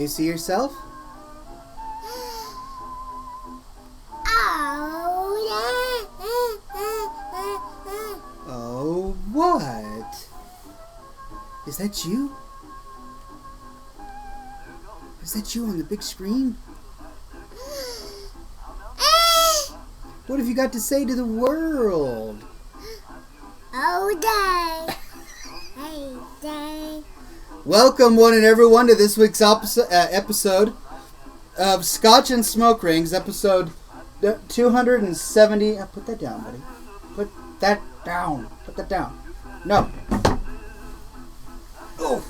Do you see yourself? Oh, what? Is that you? Is that you on the big screen? What have you got to say to the world? Hey, Day. Welcome, one and everyone, to this week's episode of Scotch and Smoke Rings, episode 270. Put that down, buddy. Put that down. Put that down. No. Oh.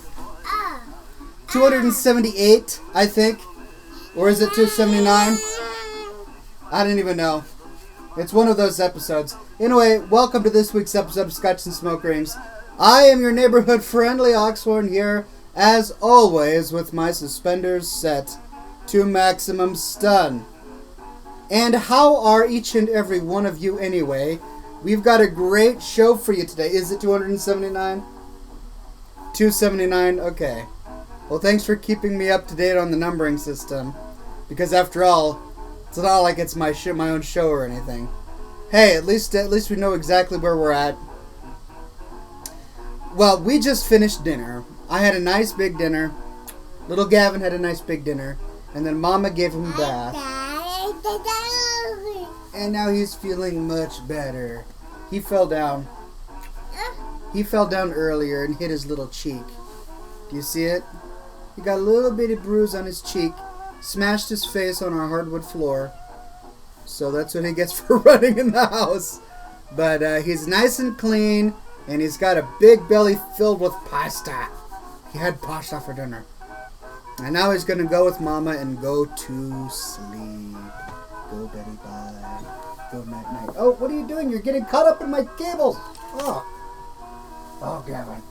278, I think. Or is it 279? I don't even know. It's one of those episodes. Anyway, welcome to this week's episode of Scotch and Smoke Rings. I am your neighborhood friendly Oxhorn here, as always, with my suspenders set to maximum stun. And how are each and every one of you anyway? We've got a great show for you today. Is it 279? 279? Okay. Well, thanks for keeping me up to date on the numbering system. Because after all, it's not like it's my own show or anything. Hey, at least we know exactly where we're at. Well, we just finished dinner. I had a nice big dinner. Little Gavin had a nice big dinner. And then Mama gave him a bath. And now he's feeling much better. He fell down. He fell down earlier and hit his little cheek. Do you see it? He got a little bitty bruise on his cheek. Smashed his face on our hardwood floor. So that's what he gets for running in the house. But he's nice and clean. And he's got a big belly filled with pasta. He had pasta for dinner. And now he's going to go with Mama and go to sleep. Go, Betty, bye. Go, night, night. Oh, what are you doing? You're getting caught up in my cables. Oh, Gavin.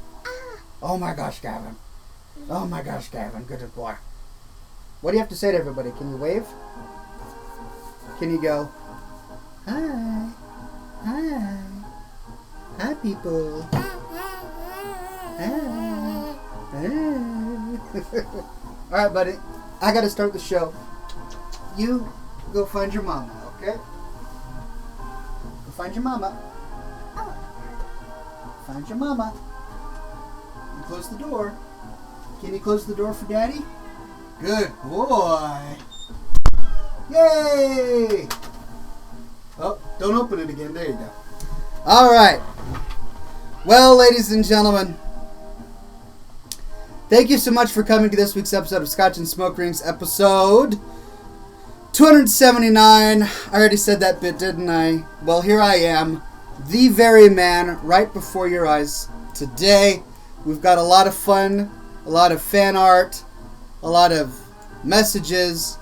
Oh, my gosh, Gavin. Oh, my gosh, Gavin. Good boy. What do you have to say to everybody? Can you wave? Can you go, hi. Hi. Hi, people. Hi. All right, buddy. I got to start the show. You go find your mama, okay? Go find your mama. Find your mama. And close the door. Can you close the door for Daddy? Good boy. Yay! Oh, don't open it again. There you go. All right. Well, ladies and gentlemen, thank you so much for coming to this week's episode of Scotch and Smoke Rings, episode 279. I already said that bit, didn't I? Well, here I am, the very man right before your eyes. Today, we've got a lot of fun, a lot of fan art, a lot of messages,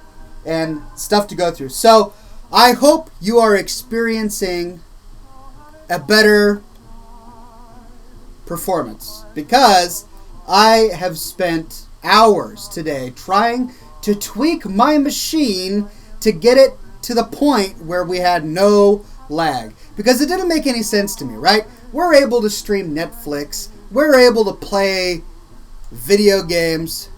and stuff to go through. So, I hope you are experiencing a better performance, because I have spent hours today trying to tweak my machine to get it to the point where we had no lag, because it didn't make any sense to me, right? We're able to stream Netflix, we're able to play video games.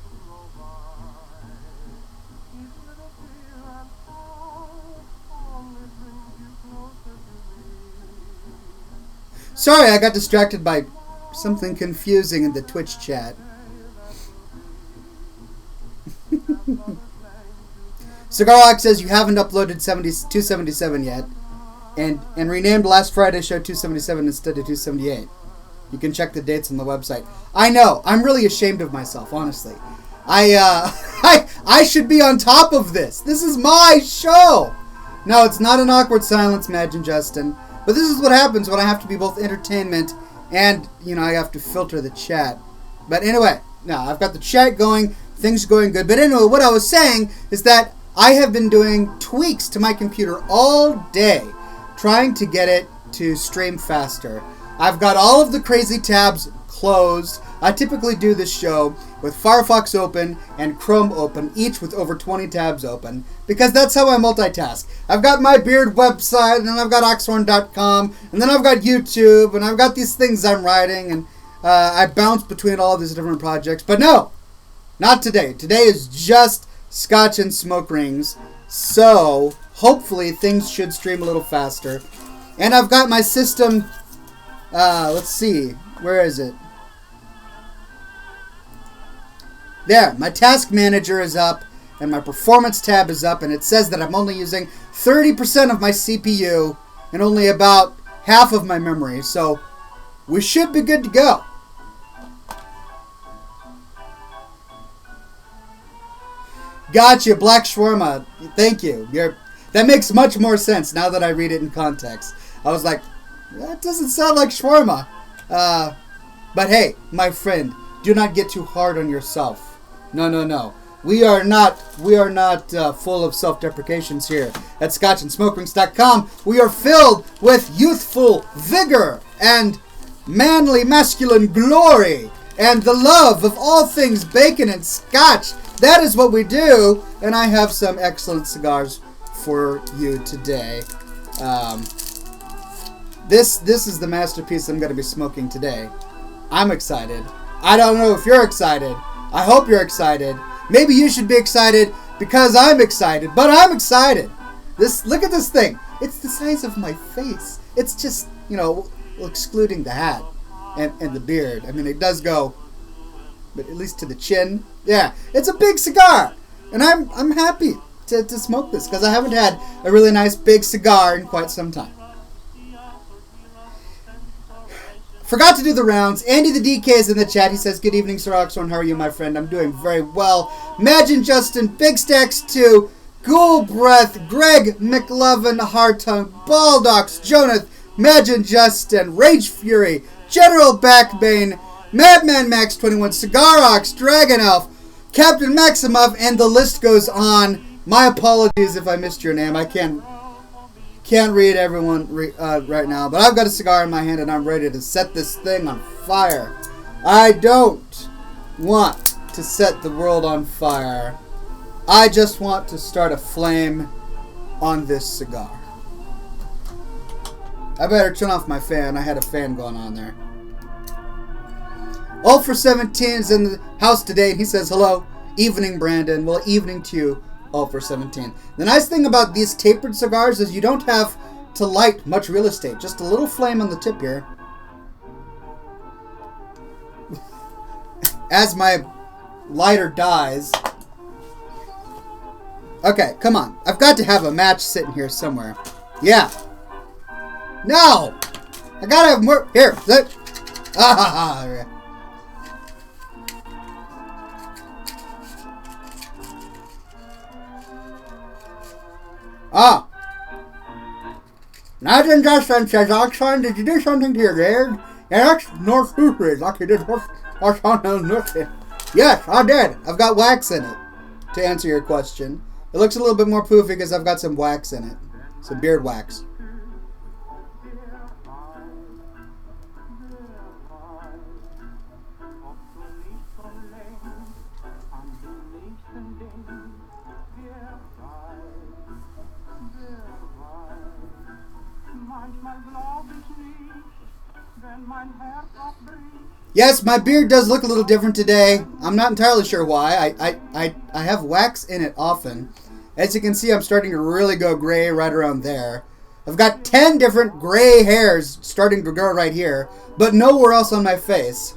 Sorry, I got distracted by something confusing in the Twitch chat. Cigarrock says you haven't uploaded 277 yet, and renamed last Friday's show 277 instead of 278. You can check the dates on the website. I know, I'm really ashamed of myself, honestly. I should be on top of this. This is my show. No, it's not an awkward silence, Madge and Justin. But this is what happens when I have to be both entertainment and, I have to filter the chat. But anyway, now I've got the chat going, things going good. But anyway, what I was saying is that I have been doing tweaks to my computer all day, trying to get it to stream faster. I've got all of the crazy tabs closed. I typically do this show with Firefox open and Chrome open, each with over 20 tabs open, because that's how I multitask. I've got my beard website, and then I've got Oxhorn.com, and then I've got YouTube, and I've got these things I'm writing, and I bounce between all of these different projects. But no, Not today. Today is just Scotch and smoke rings. So, hopefully things should stream a little faster. And I've got my system, let's see, where is it? There, my task manager is up, and my performance tab is up, and it says that I'm only using 30% of my CPU, and only about half of my memory, so we should be good to go. Gotcha, Black Shawarma. Thank you. That makes much more sense now that I read it in context. I was like, that doesn't sound like shawarma. But hey, my friend, do not get too hard on yourself. No. We are not full of self-deprecations here at ScotchandSmokerings.com. We are filled with youthful vigor and manly masculine glory and the love of all things bacon and Scotch. That is what we do, and I have some excellent cigars for you today. This is the masterpiece I'm going to be smoking today. I'm excited. I don't know if you're excited. I hope you're excited. Maybe you should be excited because I'm excited, but I'm excited. Look at this thing. It's the size of my face. It's just, excluding the hat and the beard. I mean, it does go, but at least to the chin. Yeah, it's a big cigar, and I'm happy to smoke this because I haven't had a really nice big cigar in quite some time. Forgot to do the rounds. Andy the DK is in the chat. He says, good evening, Sir Oxhorn. How are you, my friend? I'm doing very well. Imagine Justin, Big Stacks 2, Ghoul Breath, Greg McLovin, Hard Tongue, Baldox, Jonath, Imagine Justin, Rage Fury, General Backbane, Madman Max 21, Cigar Ox, Dragon Elf, Captain Maximov, and the list goes on. My apologies if I missed your name. I can't read everyone right now, but I've got a cigar in my hand and I'm ready to set this thing on fire. I don't want to set the world on fire. I just want to start a flame on this cigar. I better turn off my fan. I had a fan going on there. All for 17 is in the house today, and he says, hello, evening, Brandon. Well, evening to you. All for 17. The nice thing about these tapered cigars is you don't have to light much real estate. Just a little flame on the tip here. As my lighter dies. Okay, come on. I've got to have a match sitting here somewhere. Yeah. No! I gotta have more. Here. Ah. Ah. Imagine Justin says, Oxhorn, did you do something to your beard? Yeah, that's North Stupid, like you did Oxhorn. Yes, I did. I've got wax in it, to answer your question. It looks a little bit more poofy because I've got some wax in it. Some beard wax. Yes, my beard does look a little different today. I'm not entirely sure why. I have wax in it often. As you can see, I'm starting to really go gray right around there. I've got 10 different gray hairs starting to grow right here, but nowhere else on my face.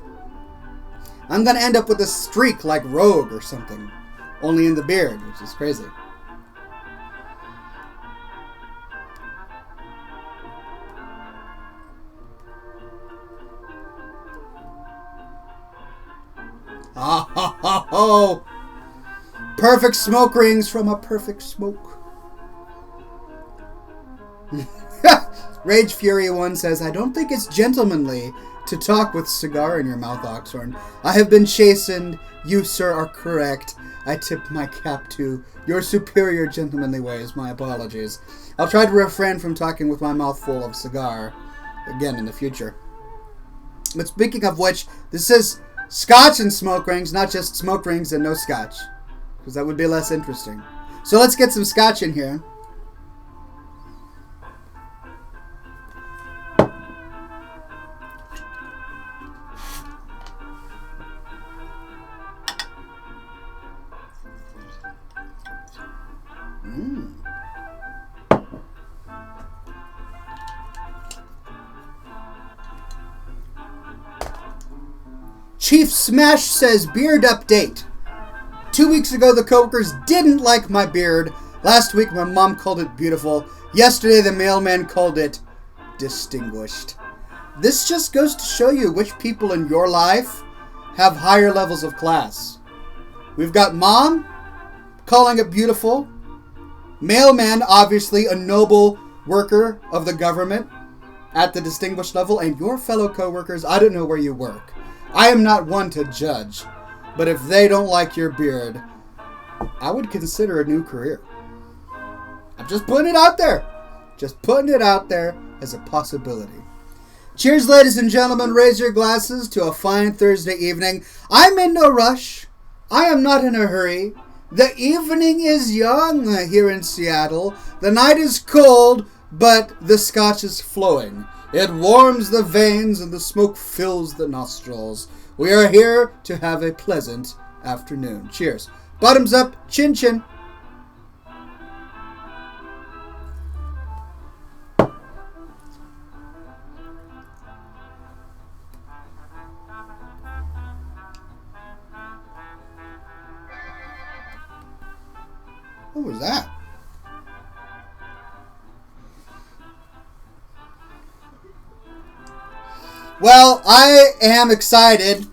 I'm going to end up with a streak like Rogue or something, only in the beard, which is crazy. Oh, perfect smoke rings from a perfect smoke. Rage Fury 1 says, I don't think it's gentlemanly to talk with cigar in your mouth, Oxhorn. I have been chastened. You, sir, are correct. I tip my cap to your superior gentlemanly ways. My apologies. I'll try to refrain from talking with my mouth full of cigar again in the future. But speaking of which, this is Scotch and smoke rings, not just smoke rings and no Scotch, because that would be less interesting. So let's get some Scotch in here. Chief Smash says beard update. 2 weeks ago, the coworkers didn't like my beard. Last week, my mom called it beautiful. Yesterday, the mailman called it distinguished. This just goes to show you which people in your life have higher levels of class. We've got mom calling it beautiful. Mailman, obviously a noble worker of the government at the distinguished level. And your fellow coworkers, I don't know where you work. I am not one to judge. But if they don't like your beard, I would consider a new career. I'm just putting it out there. Just putting it out there as a possibility. Cheers, ladies and gentlemen. Raise your glasses to a fine Thursday evening. I'm in no rush. I am not in a hurry. The evening is young here in Seattle. The night is cold, but the Scotch is flowing. It warms the veins and the smoke fills the nostrils. We are here to have a pleasant afternoon. Cheers. Bottoms up, chin chin. What was that? Well, I am excited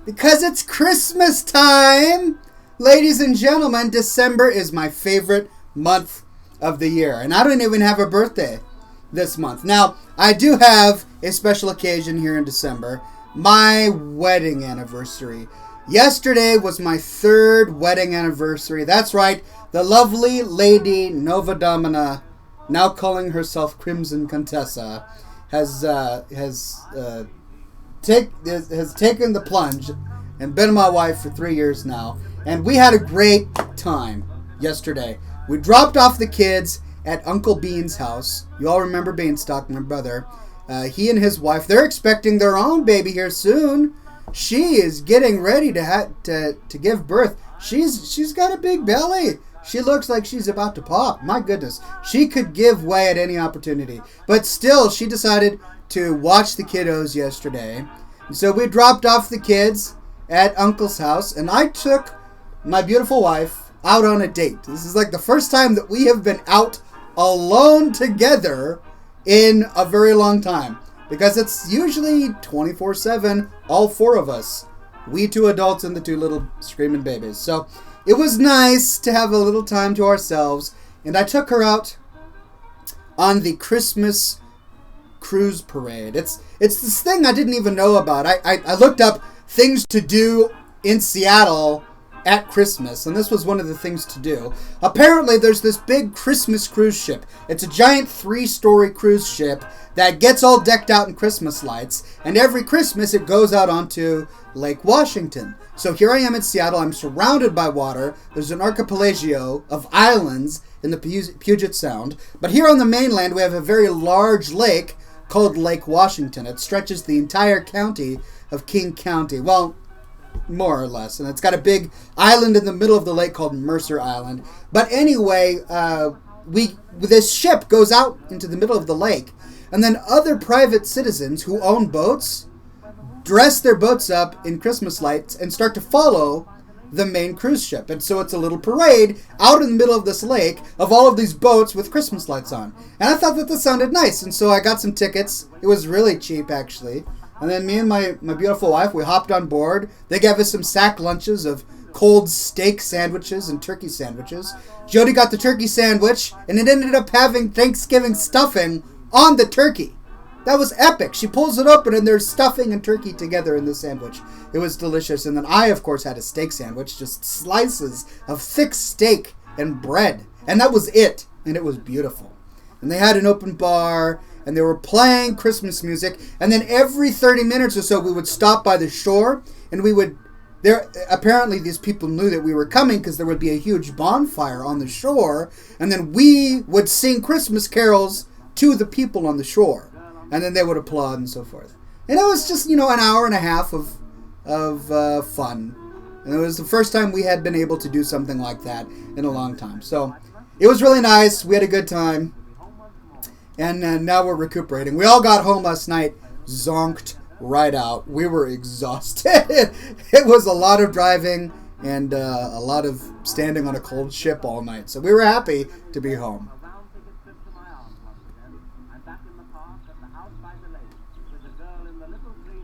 because it's Christmas time. Ladies and gentlemen, December is my favorite month of the year. And I don't even have a birthday this month. Now, I do have a special occasion here in December. My wedding anniversary. Yesterday was my 3rd wedding anniversary. That's right. The lovely Lady Nova Domina, now calling herself Crimson Contessa, has taken the plunge and been my wife for 3 years now. And we had a great time yesterday. We dropped off the kids at Uncle Bean's house. You all remember Beanstalk, my brother. He and his wife, they're expecting their own baby here soon. She is getting ready to give birth. She's got a big belly. She looks like she's about to pop. My goodness. She could give way at any opportunity. But still, she decided to watch the kiddos yesterday. And so we dropped off the kids at Uncle's house. And I took my beautiful wife out on a date. This is like the first time that we have been out alone together in a very long time. Because it's usually 24/7, all 4 of us. We 2 adults and the 2 little screaming babies. So it was nice to have a little time to ourselves. And I took her out on the Christmas cruise parade. It's this thing I didn't even know about. I looked up things to do in Seattle at Christmas, and this was one of the things to do. Apparently, there's this big Christmas cruise ship. It's a giant 3-story cruise ship that gets all decked out in Christmas lights, and every Christmas it goes out onto Lake Washington. So here I am in Seattle. I'm surrounded by water. There's an archipelago of islands in the Puget Sound. But here on the mainland, we have a very large lake called Lake Washington. It stretches the entire county of King County. Well, more or less. And it's got a big island in the middle of the lake called Mercer Island. But anyway, this ship goes out into the middle of the lake. And then other private citizens who own boats dress their boats up in Christmas lights and start to follow the main cruise ship. And so it's a little parade out in the middle of this lake of all of these boats with Christmas lights on. And I thought that this sounded nice. And so I got some tickets. It was really cheap, actually. And then me and my beautiful wife, we hopped on board. They gave us some sack lunches of cold steak sandwiches and turkey sandwiches. Jody got the turkey sandwich, and it ended up having Thanksgiving stuffing on the turkey. That was epic. She pulls it open, and there's stuffing and turkey together in the sandwich. It was delicious. And then I, of course, had a steak sandwich, just slices of thick steak and bread. And that was it. And it was beautiful. And they had an open bar, and they were playing Christmas music. And then every 30 minutes or so, we would stop by the shore, and we would... Apparently, these people knew that we were coming because there would be a huge bonfire on the shore, and then we would sing Christmas carols to the people on the shore. And then they would applaud and so forth. And it was just, an hour and a half of fun. And it was the first time we had been able to do something like that in a long time. So it was really nice. We had a good time. And now we're recuperating. We all got home last night zonked right out. We were exhausted. It was a lot of driving and a lot of standing on a cold ship all night. So we were happy to be home.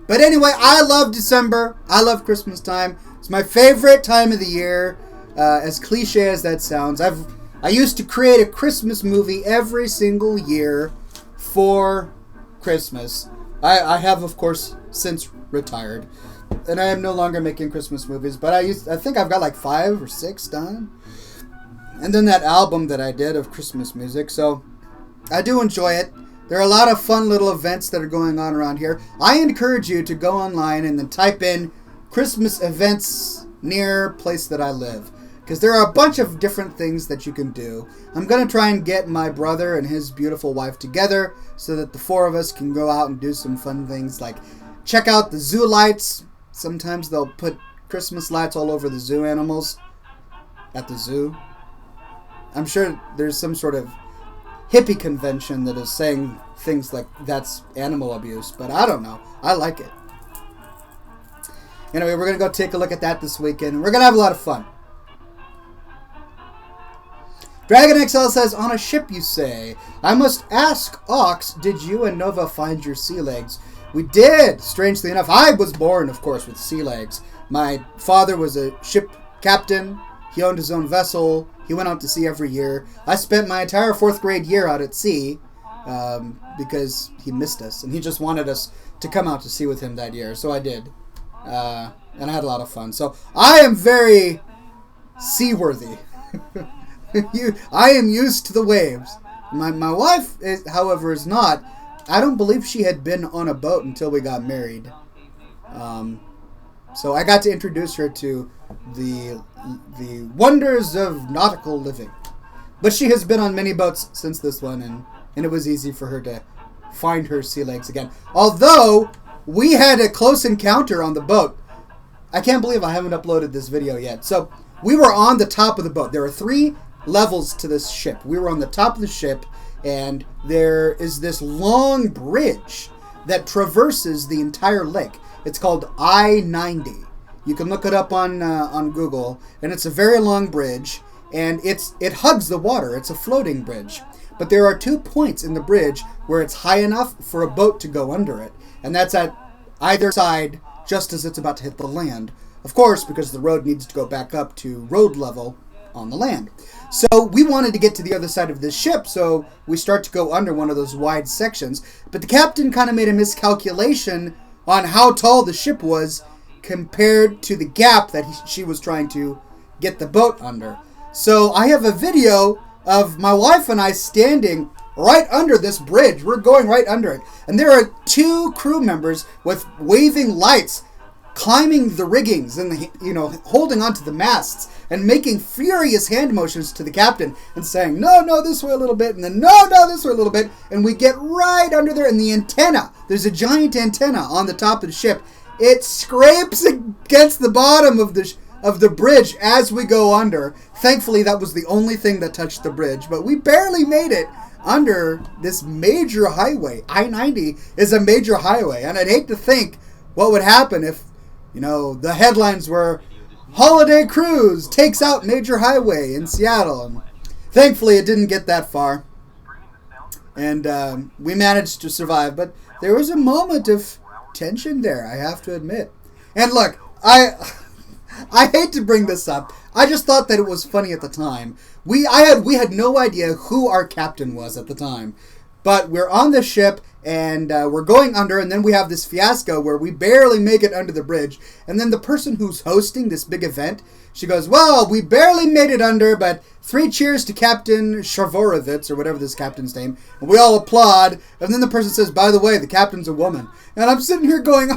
But anyway, I love December. I love Christmas time. It's my favorite time of the year. As cliche as that sounds, I used to create a Christmas movie every single year for Christmas. I have, of course, since retired, and I am no longer making Christmas movies. But I think I've got like 5 or 6 done, and then that album that I did of Christmas music. So I do enjoy it. There are a lot of fun little events that are going on around here. I encourage you to go online and then type in Christmas events near place that I live, because there are a bunch of different things that you can do. I'm going to try and get my brother and his beautiful wife together so that the 4 of us can go out and do some fun things, like check out the zoo lights. Sometimes they'll put Christmas lights all over the zoo animals at the zoo. I'm sure there's some sort of hippie convention that is saying things like that's animal abuse, but I don't know. I like it. Anyway, we're going to go take a look at that this weekend. We're going to have a lot of fun. Dragon XL says, on a ship you say. I must ask, Ox, did you and Nova find your sea legs? We did, strangely enough. I was born, of course, with sea legs. My father was a ship captain. He owned his own vessel. He went out to sea every year. I spent my entire 4th grade year out at sea because he missed us. And he just wanted us to come out to sea with him that year. So I did. And I had a lot of fun. So I am very seaworthy. I am used to the waves. My wife, however, is not. I don't believe she had been on a boat until we got married. So I got to introduce her to the wonders of nautical living. But she has been on many boats since this one, and it was easy for her to find her sea legs again. Although, we had a close encounter on the boat. I can't believe I haven't uploaded this video yet. So, we were on the top of the boat. There are 3 levels to this ship. We were on the top of the ship, and there is this long bridge that traverses the entire lake. It's called I-90. You can look it up on Google, and it's a very long bridge, and it hugs the water. It's a floating bridge. But there are 2 points in the bridge where it's high enough for a boat to go under it, and that's at either side just as it's about to hit the land. Of course, because the road needs to go back up to road level on the land. So we wanted to get to the other side of this ship, so we start to go under one of those wide sections. But the captain kind of made a miscalculation on how tall the ship was compared to the gap that she was trying to get the boat under. So I have a video of my wife and I standing right under this bridge. We're going right under it. And there are 2 crew members with waving lights climbing the riggings and, holding onto the masts and making furious hand motions to the captain and saying, no, this way a little bit, and then no, this way a little bit, and we get right under there, and the antenna, there's a giant antenna on the top of the ship. It scrapes against the bottom of the bridge as we go under. Thankfully, that was the only thing that touched the bridge, but we barely made it under this major highway. I-90 is a major highway, and I'd hate to think what would happen if the headlines were, Holiday Cruise takes out major highway in Seattle. And thankfully, it didn't get that far. And we managed to survive. But there was a moment of tension there, I have to admit. And look, I hate to bring this up. I just thought that it was funny at the time. We had no idea who our captain was at the time. But we're on the ship, and we're going under, and then we have this fiasco where we barely make it under the bridge. And then the person who's hosting this big event, she goes, well, we barely made it under, but 3 cheers to Captain Shavorovitz, or whatever this captain's name. And we all applaud, and then the person says, by the way, the captain's a woman. And I'm sitting here going,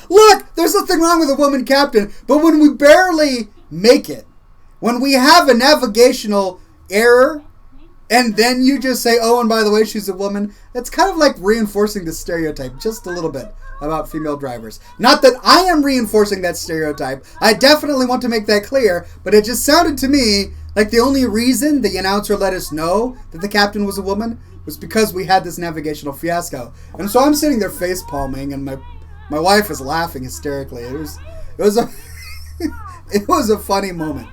look, there's nothing wrong with a woman captain, but when we barely make it, when we have a navigational error, and then you just say, oh, and by the way, she's a woman. It's kind of like reinforcing the stereotype just a little bit about female drivers. Not that I am reinforcing that stereotype. I definitely want to make that clear, but it just sounded to me like the only reason the announcer let us know that the captain was a woman was because we had this navigational fiasco. And so I'm sitting there face palming, and My wife was laughing hysterically. It was a it was a funny moment.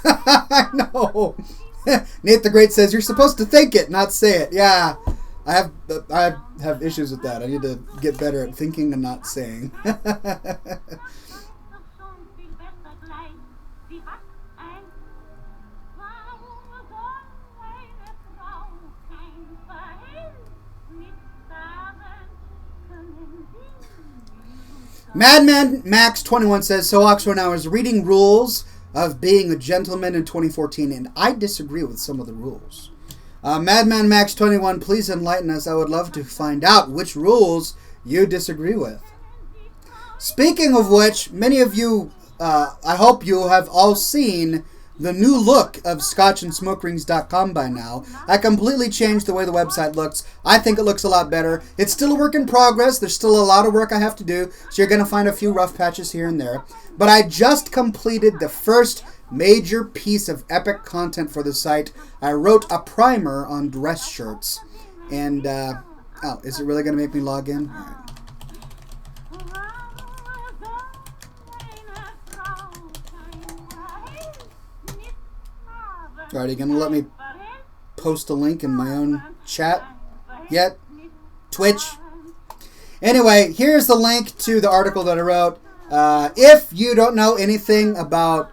I know. Nate the Great says you're supposed to think it, not say it. Yeah, I have issues with that. I need to get better at thinking and not saying. Madman Max 21 says, so Oxhorn, I was reading rules of being a gentleman in 2014, and I disagree with some of the rules. Madman Max 21, please enlighten us. I would love to find out which rules you disagree with. Speaking of which, many of you, I hope you have all seen the new look of scotchandsmokerings.com by now. I completely changed the way the website looks. I think it looks a lot better. It's still a work in progress. There's still a lot of work I have to do, so you're going to find a few rough patches here and there. But I just completed the first major piece of epic content for the site. I wrote a primer on dress shirts. And, oh, is it really going to make me log in? All right. All right, are you going to let me post a link in my own chat yet? Twitch? Anyway, here's the link to the article that I wrote. If you don't know anything about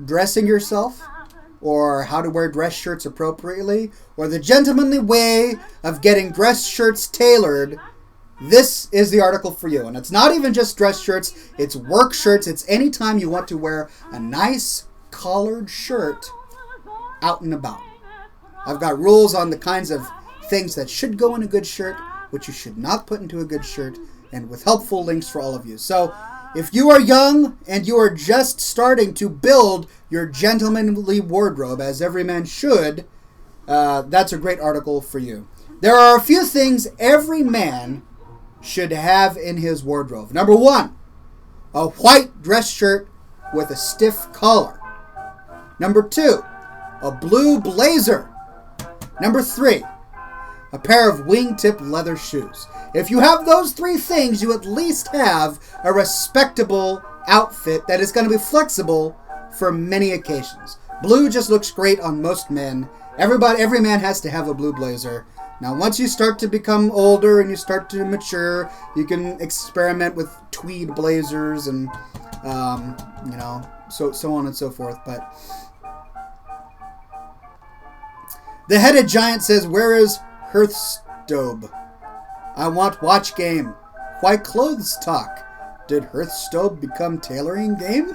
dressing yourself, or how to wear dress shirts appropriately, or the gentlemanly way of getting dress shirts tailored, this is the article for you. And it's not even just dress shirts, it's work shirts. It's anytime you want to wear a nice collared shirt out and about. I've got rules on the kinds of things that should go in a good shirt, which you should not put into a good shirt, and with helpful links for all of you. So, if you are young and you are just starting to build your gentlemanly wardrobe, as every man should, that's a great article for you. There are a few things every man should have in his wardrobe. Number one, a white dress shirt with a stiff collar. Number two, a blue blazer. Number three, a pair of wingtip leather shoes. If you have those three things, you at least have a respectable outfit that is going to be flexible for many occasions. Blue just looks great on most men. Every man has to have a blue blazer. Now, once you start to become older and you start to mature, you can experiment with tweed blazers and, so on and so forth. But the headed giant says, where is Hearthstone? I want watch game. Why clothes talk? Did Hearthstone become tailoring game?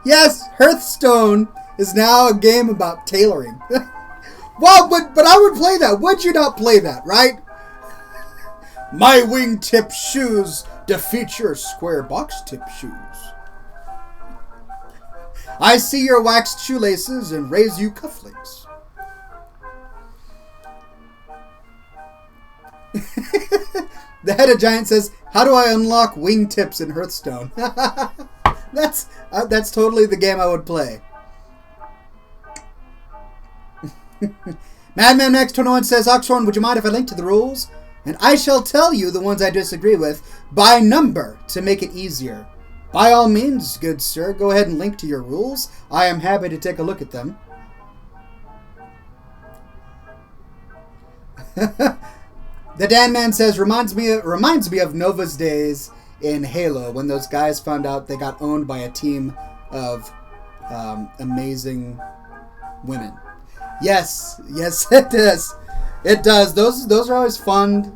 Yes, Hearthstone is now a game about tailoring. Well, but I would play that. Would you not play that, right? My wingtip shoes defeat your square box tip shoes. I see your waxed shoelaces and raise you cufflinks. The headed giant says, how do I unlock wingtips in Hearthstone? That's totally the game I would play. Madman Max 21 says, Oxhorn, would you mind if I link to the rules? And I shall tell you the ones I disagree with by number to make it easier. By all means, good sir, go ahead and link to your rules. I am happy to take a look at them. The Dan Man says, reminds me of Nova's days in Halo when those guys found out they got owned by a team of amazing women. Yes, it does. It does. Those are always fond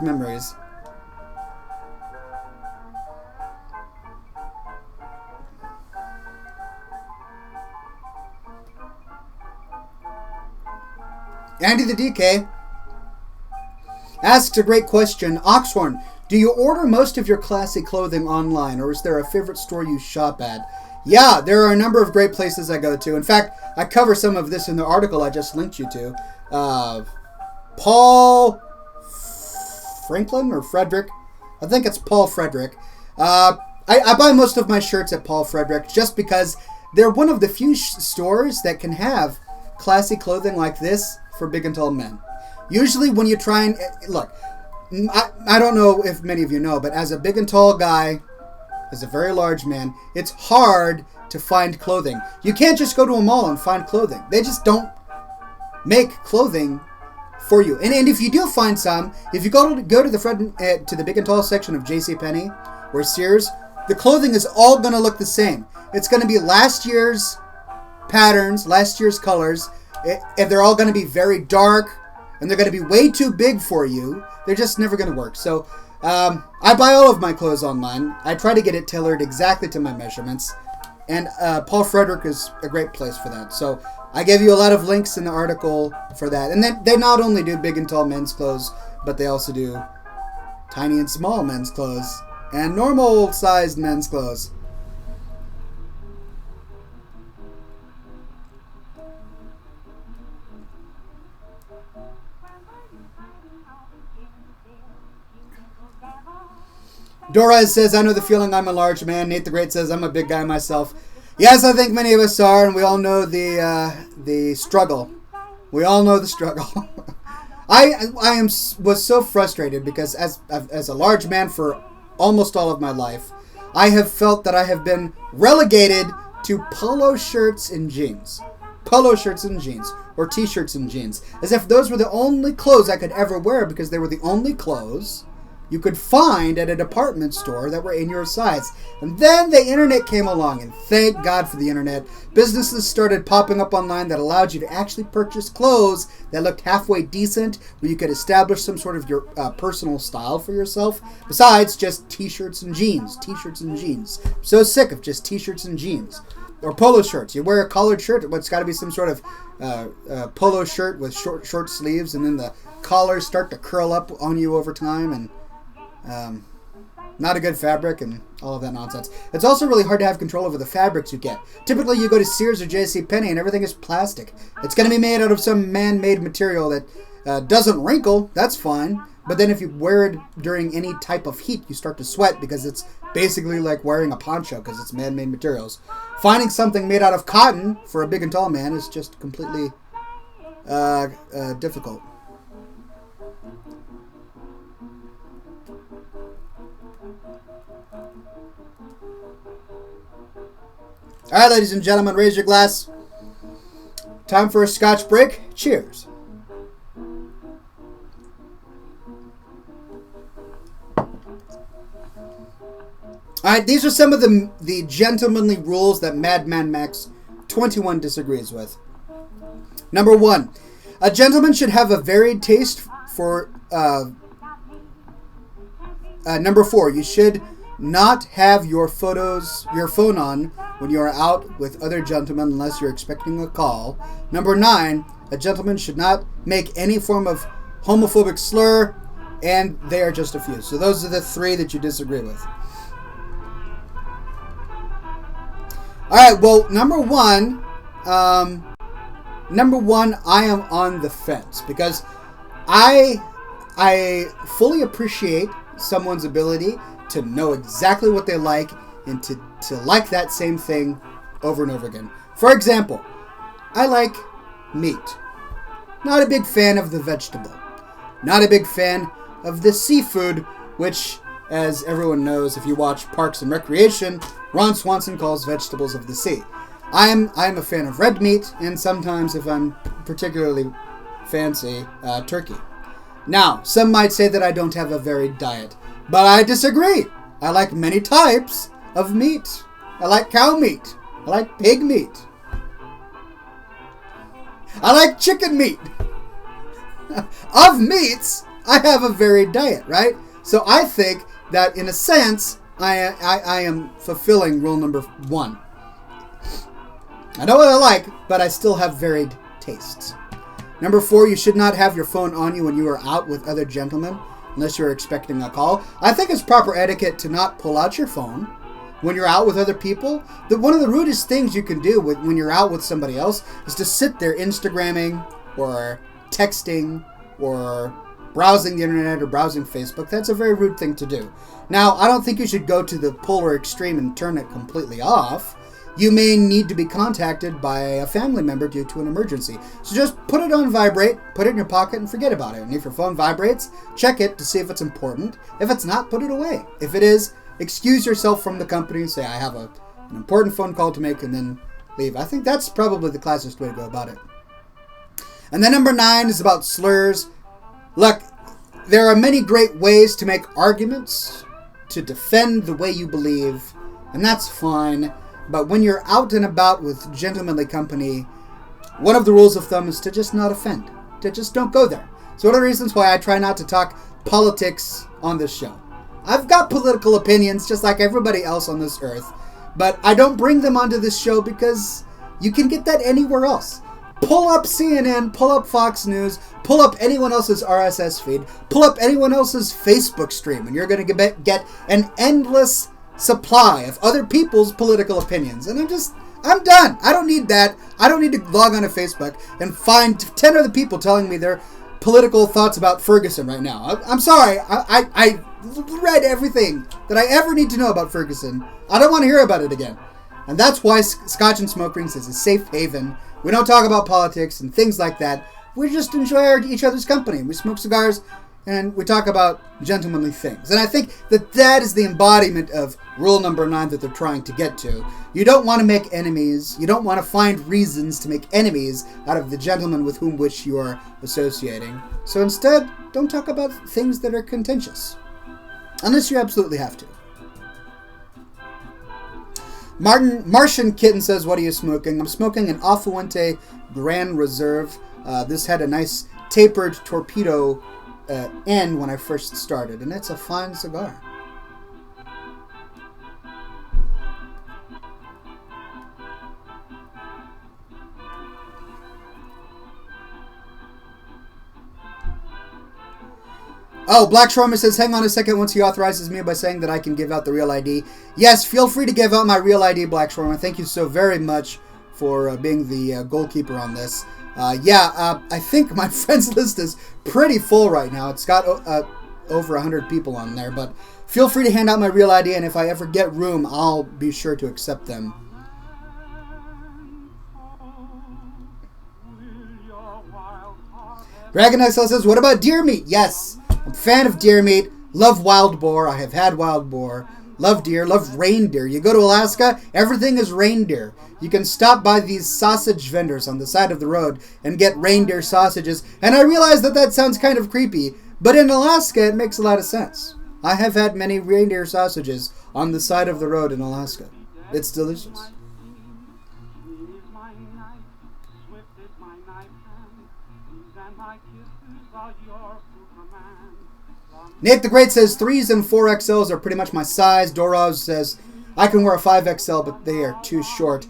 memories. Andy the DK asks a great question. Oxhorn, do you order most of your classy clothing online, or is there a favorite store you shop at? Yeah, there are a number of great places I go to. In fact, I cover some of this in the article I just linked you to. Paul Franklin or Frederick I think it's Paul Frederick. I buy most of my shirts at Paul Frederick just because they're one of the few stores that can have classy clothing like this for big and tall men. Usually when you try and... Look, I don't know if many of you know, but as a big and tall guy, as a very large man, it's hard to find clothing. You can't just go to a mall and find clothing. They just don't make clothing for you. And if you do find some, if you go to the big and tall section of JCPenney or Sears, the clothing is all going to look the same. It's going to be last year's patterns, last year's colors, and they're all going to be very dark, and they're going to be way too big for you. They're just never going to work. So I buy all of my clothes online. I try to get it tailored exactly to my measurements. And Paul Frederick is a great place for that. So I gave you a lot of links in the article for that. And then they not only do big and tall men's clothes, but they also do tiny and small men's clothes and normal sized men's clothes. Dora says, I know the feeling, I'm a large man. Nate the Great says, I'm a big guy myself. Yes, I think many of us are, and we all know the struggle. We all know the struggle. I was so frustrated because as a large man for almost all of my life, I have felt that I have been relegated to polo shirts and jeans. Polo shirts and jeans, or t-shirts and jeans. As if those were the only clothes I could ever wear because they were the only clothes you could find at a department store that were in your size. And then the internet came along, and thank God for the internet. Businesses started popping up online that allowed you to actually purchase clothes that looked halfway decent, where you could establish some sort of your personal style for yourself, besides just t-shirts and jeans. T-shirts and jeans. So sick of just t-shirts and jeans. Or polo shirts. You wear a collared shirt, it's got to be some sort of polo shirt with short sleeves, and then the collars start to curl up on you over time, and not a good fabric and all of that nonsense. It's also really hard to have control over the fabrics you get. Typically you go to Sears or JCPenney and everything is plastic. It's going to be made out of some man-made material that doesn't wrinkle. That's fine. But then if you wear it during any type of heat, you start to sweat because it's basically like wearing a poncho because it's man-made materials. Finding something made out of cotton for a big and tall man is just completely difficult. All right, ladies and gentlemen, raise your glass. Time for a Scotch break. Cheers. All right, these are some of the gentlemanly rules that Madman Max 21 disagrees with. Number 1, a gentleman should have a varied taste for... number 4, you should not have your phone on when you are out with other gentlemen unless you're expecting a call. Number 9, a gentleman should not make any form of homophobic slur, and they are just a few. So those are the 3 that you disagree with. Alright, well, number one, I am on the fence because I fully appreciate someone's ability to know exactly what they like and to like that same thing over and over again. For example, I like meat. Not a big fan of the vegetable. Not a big fan of the seafood, which, as everyone knows, if you watch Parks and Recreation, Ron Swanson calls vegetables of the sea. I'm a fan of red meat, and sometimes, if I'm particularly fancy, turkey. Now, some might say that I don't have a varied diet, but I disagree. I like many types of meat. I like cow meat. I like pig meat. I like chicken meat. Of meats, I have a varied diet, right? So I think that, in a sense, I am fulfilling rule number 1. I know what I like, but I still have varied tastes. Number 4, you should not have your phone on you when you are out with other gentlemen, unless you're expecting a call. I think it's proper etiquette to not pull out your phone when you're out with other people. One of the rudest things you can do when you're out with somebody else is to sit there Instagramming or texting or browsing the internet or browsing Facebook, that's a very rude thing to do. Now, I don't think you should go to the polar extreme and turn it completely off. You may need to be contacted by a family member due to an emergency. So just put it on vibrate, put it in your pocket, and forget about it. And if your phone vibrates, check it to see if it's important. If it's not, put it away. If it is, excuse yourself from the company and say, I have an important phone call to make, and then leave. I think that's probably the classiest way to go about it. And then number 9 is about slurs. Look, there are many great ways to make arguments, to defend the way you believe, and that's fine. But when you're out and about with gentlemanly company, one of the rules of thumb is to just not offend. To just don't go there. So one of the reasons why I try not to talk politics on this show. I've got political opinions just like everybody else on this earth, but I don't bring them onto this show because you can get that anywhere else. Pull up CNN, pull up Fox News, pull up anyone else's RSS feed, pull up anyone else's Facebook stream, and you're going to get an endless supply of other people's political opinions. And I'm done. I don't need that. I don't need to log on to Facebook and find 10 other people telling me their political thoughts about Ferguson right now. I'm sorry. I read everything that I ever need to know about Ferguson. I don't want to hear about it again. And that's why Scotch and Smoke Rings is a safe haven. We don't talk about politics and things like that. We just enjoy each other's company. We smoke cigars and we talk about gentlemanly things. And I think that is the embodiment of rule number 9 that they're trying to get to. You don't want to make enemies. You don't want to find reasons to make enemies out of the gentleman with whom which you are associating. So instead, don't talk about things that are contentious. Unless you absolutely have to. Martian Kitten says, what are you smoking? I'm smoking an Afuente Grand Reserve. This had a nice tapered torpedo end when I first started, and it's a fine cigar. Oh, Black Shawarma says, hang on a second once he authorizes me by saying that I can give out the real ID. Yes, feel free to give out my real ID, Black Shawarma. Thank you so very much for being the goalkeeper on this. I think my friends list is pretty full right now. It's got over 100 people on there, but feel free to hand out my real ID, and if I ever get room, I'll be sure to accept them. Dragon XL says, what about deer meat? Yes, I'm a fan of deer meat. Love wild boar. I have had wild boar. Love deer. Love reindeer. You go to Alaska, everything is reindeer. You can stop by these sausage vendors on the side of the road and get reindeer sausages. And I realize that sounds kind of creepy, but in Alaska, it makes a lot of sense. I have had many reindeer sausages on the side of the road in Alaska. It's delicious. Nate the Great says 3s and 4XLs are pretty much my size. Doroz says I can wear a 5XL, but they are too short.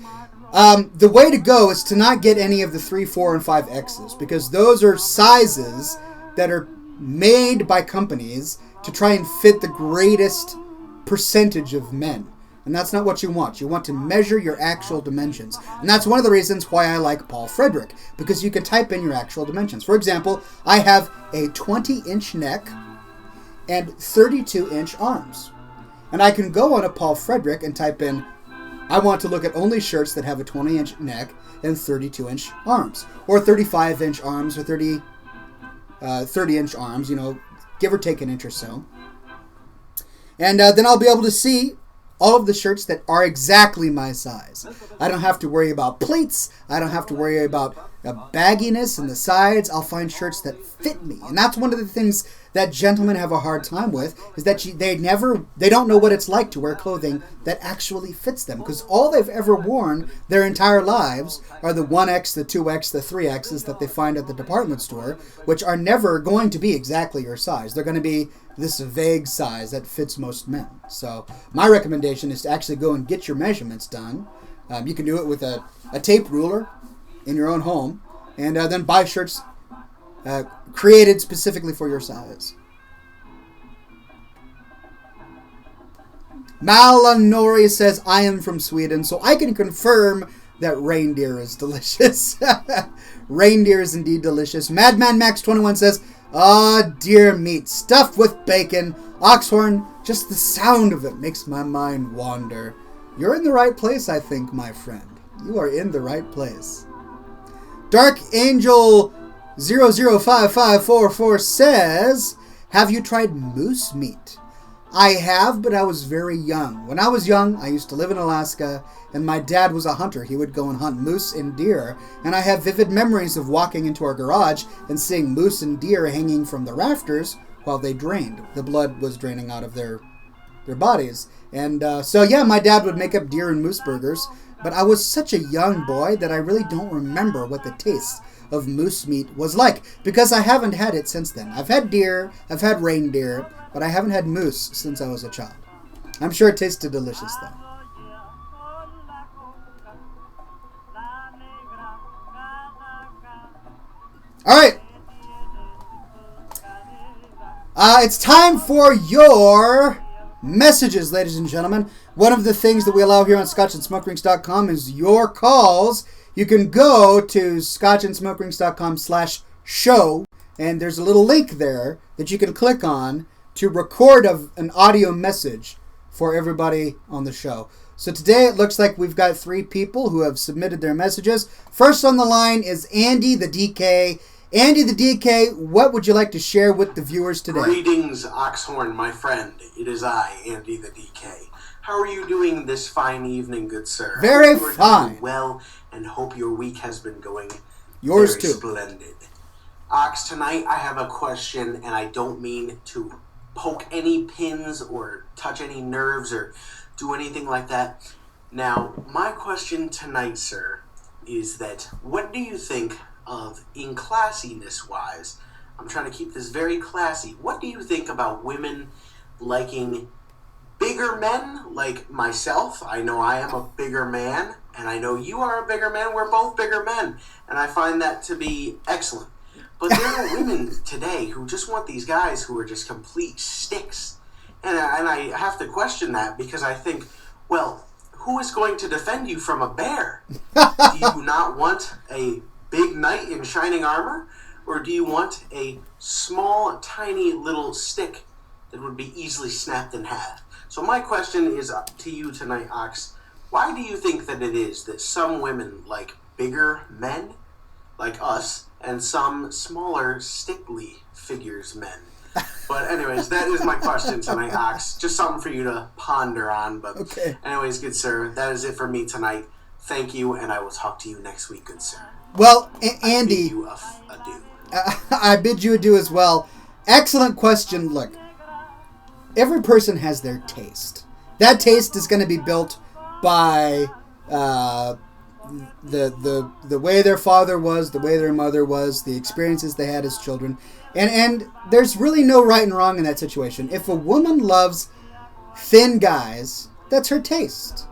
The way to go is to not get any of the 3, 4, and 5Xs, because those are sizes that are made by companies to try and fit the greatest percentage of men. And that's not what you want. You want to measure your actual dimensions. And that's one of the reasons why I like Paul Frederick, because you can type in your actual dimensions. For example, I have a 20-inch neck and 32-inch arms. And I can go on a Paul Frederick and type in, I want to look at only shirts that have a 20-inch neck and 32-inch arms. Or 35-inch arms or 30-inch arms, give or take an inch or so. And then I'll be able to see all of the shirts that are exactly my size. I don't have to worry about pleats. I don't have to worry about bagginess in the sides. I'll find shirts that fit me. And that's one of the things that gentlemen have a hard time with, is that they don't know what it's like to wear clothing that actually fits them, because all they've ever worn their entire lives are the 1X, the 2X, the 3Xs that they find at the department store, which are never going to be exactly your size. They're going to be this vague size that fits most men. So my recommendation is to actually go and get your measurements done. You can do it with a tape ruler in your own home, and then buy shirts created specifically for your size. Malanori says, I am from Sweden, so I can confirm that reindeer is delicious. Reindeer is indeed delicious. Madman Max 21 says, Ah, deer meat, stuffed with bacon. Oxhorn, just the sound of it makes my mind wander. You're in the right place, I think, my friend. You are in the right place. Dark Angel 005544 says, have you tried moose meat? I have, but I was very young. When I was young, I used to live in Alaska, and my dad was a hunter. He would go and hunt moose and deer, and I have vivid memories of walking into our garage and seeing moose and deer hanging from the rafters while they drained. The blood was draining out of their bodies. And so, yeah, my dad would make up deer and moose burgers, but I was such a young boy that I really don't remember what the taste of moose meat was like, because I haven't had it since then. I've had deer, I've had reindeer, but I haven't had moose since I was a child. I'm sure it tasted delicious, though. All right. It's time for your messages, ladies and gentlemen. One of the things that we allow here on scotchandsmokerings.com is your calls. You can go to scotchandsmokerings.com/show, and there's a little link there that you can click on to record an audio message for everybody on the show. So today it looks like we've got 3 people who have submitted their messages. First on the line is Andy the DK. Andy the DK, what would you like to share with the viewers today? Greetings, Oxhorn, my friend. It is I, Andy the DK. How are you doing this fine evening, good sir? Very hope you are fine. Doing well, and hope your week has been going Yours very too. Splendid. Ox, tonight I have a question, and I don't mean to poke any pins or touch any nerves or do anything like that. Now, my question tonight, sir, is that what do you think of, in classiness-wise, I'm trying to keep this very classy, what do you think about women liking bigger men like myself? I know I am a bigger man, and I know you are a bigger man. We're both bigger men, and I find that to be excellent. But there are women today who just want these guys who are just complete sticks. And I have to question that, because I think, well, who is going to defend you from a bear? Do you not want a big knight in shining armor? Or do you want a small, tiny little stick that would be easily snapped in half? So my question is to you tonight, Ox. Why do you think that it is that some women like bigger men, like us, and some smaller, stickly figures men? But anyways, that is my question tonight, Ox. Just something for you to ponder on. But okay. Anyways, good sir, that is it for me tonight. Thank you, and I will talk to you next week, good sir. Well, Andy, I bid you adieu. I bid you adieu as well. Excellent question. Look, every person has their taste. That taste is going to be built by the way their father was, the way their mother was, the experiences they had as children. And there's really no right and wrong in that situation. If a woman loves thin guys, that's her taste.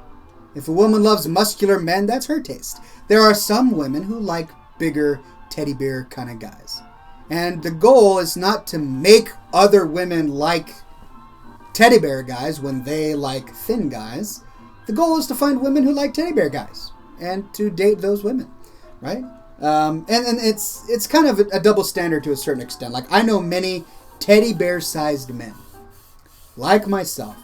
If a woman loves muscular men, that's her taste. There are some women who like bigger teddy bear kind of guys. And the goal is not to make other women like teddy bear guys when they like thin guys. The goal is to find women who like teddy bear guys and to date those women, right? And it's kind of a double standard to a certain extent. Like, I know many teddy bear sized men, like myself,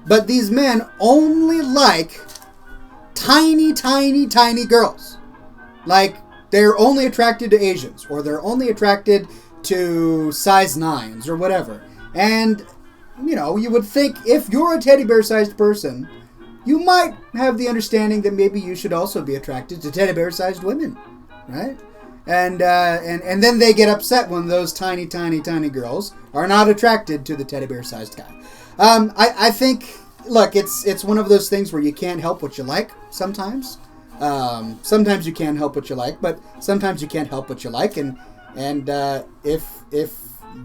but these men only like tiny, tiny, tiny girls. Like, they're only attracted to Asians, or they're only attracted to size 9s or whatever. And, you know, you would think if you're a teddy bear sized person, you might have the understanding that maybe you should also be attracted to teddy bear sized women, right? And then they get upset when those tiny, tiny, tiny girls are not attracted to the teddy bear sized guy. I think, look, it's one of those things where you can't help what you like sometimes. Sometimes you can help what you like, but sometimes you can't help what you like. And if